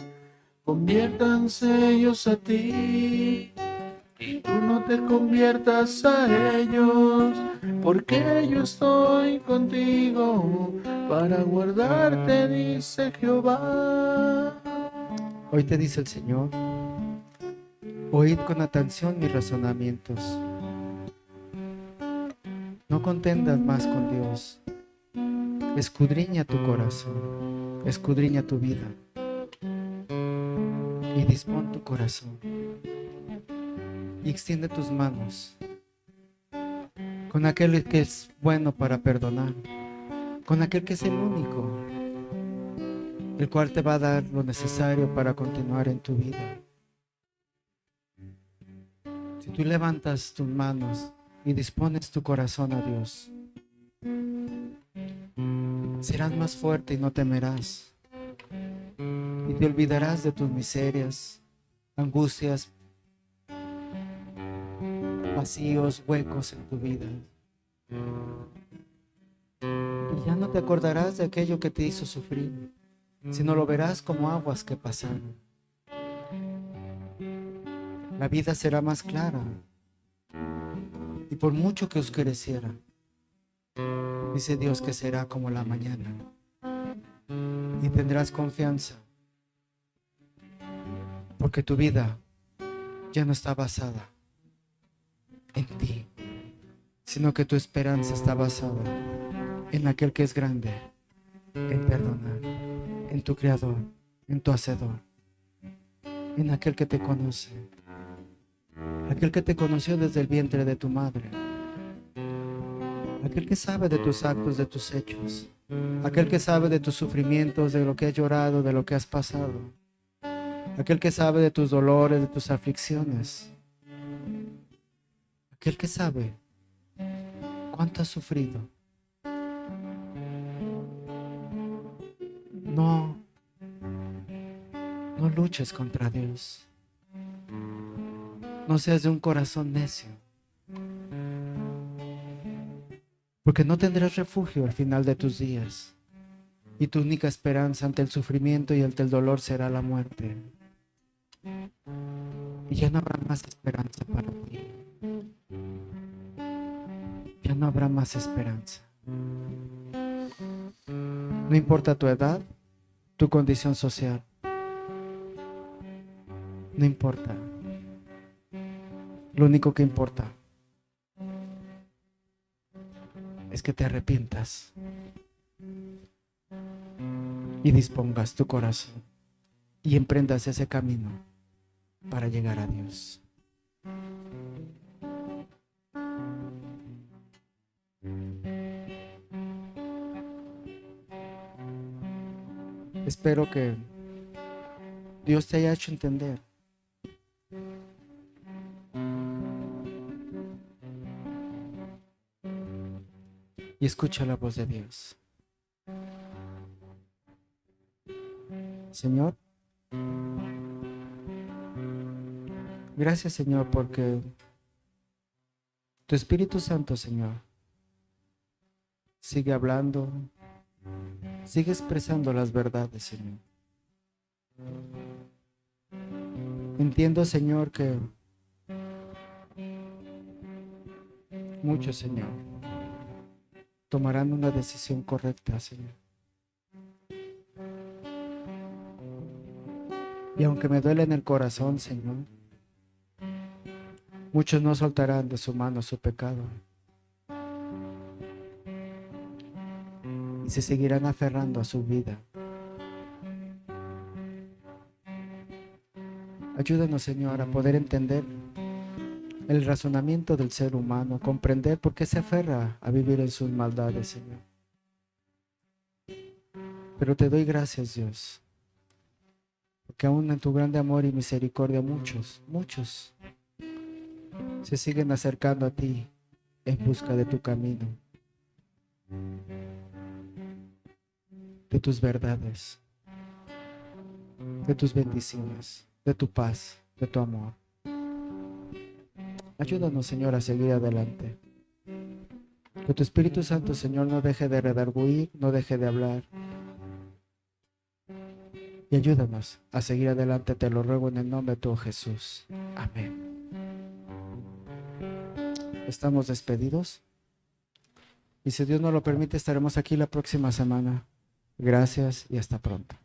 Conviértanse ellos a ti, y tú no te conviertas a ellos, porque yo estoy contigo para guardarte, dice Jehová.
Hoy te dice el Señor, oíd con atención mis razonamientos. No contendas más con Dios. Escudriña tu corazón, escudriña tu vida y dispón tu corazón y extiende tus manos con aquel que es bueno para perdonar, con aquel que es el único, el cual te va a dar lo necesario para continuar en tu vida. Si tú levantas tus manos y dispones tu corazón a Dios, serás más fuerte y no temerás. Y te olvidarás de tus miserias, angustias, vacíos, huecos en tu vida. Y ya no te acordarás de aquello que te hizo sufrir, sino lo verás como aguas que pasaron. La vida será más clara, y por mucho que oscureciera, dice Dios que será como la mañana. Y tendrás confianza, porque tu vida ya no está basada en ti, sino que tu esperanza está basada en aquel que es grande, en perdonar, en tu Creador, en tu Hacedor, en aquel que te conoce, aquel que te conoció desde el vientre de tu madre, aquel que sabe de tus actos, de tus hechos, aquel que sabe de tus sufrimientos, de lo que has llorado, de lo que has pasado, aquel que sabe de tus dolores, de tus aflicciones, aquel que sabe cuánto has sufrido. No luches contra Dios. No seas de un corazón necio, porque no tendrás refugio al final de tus días, y tu única esperanza ante el sufrimiento y ante el dolor será la muerte. Y ya no habrá más esperanza para ti. Ya no habrá más esperanza. No importa tu edad, tu condición social. No importa. Lo único que importa es que te arrepientas y dispongas tu corazón y emprendas ese camino para llegar a Dios. Espero que Dios te haya hecho entender y escucha la voz de Dios. Señor, gracias, Señor, porque tu Espíritu Santo, Señor, sigue hablando, sigue expresando las verdades, Señor. Entiendo, Señor, que muchos, Señor, tomarán una decisión correcta, Señor. Y aunque me duele en el corazón, Señor, muchos no soltarán de su mano su pecado y se seguirán aferrando a su vida. Ayúdanos, Señor, a poder entender el razonamiento del ser humano, a comprender por qué se aferra a vivir en sus maldades, Señor. Pero te doy gracias, Dios, porque aún en tu grande amor y misericordia muchos se siguen acercando a ti en busca de tu camino, de tus verdades, de tus bendiciones, de tu paz, de tu amor. Ayúdanos, Señor, a seguir adelante. Que tu Espíritu Santo, Señor, no deje de redarguir, no deje de hablar. Y ayúdanos a seguir adelante, te lo ruego en el nombre de tu Jesús. Amén. Estamos despedidos. Y si Dios nos lo permite, estaremos aquí la próxima semana. Gracias y hasta pronto.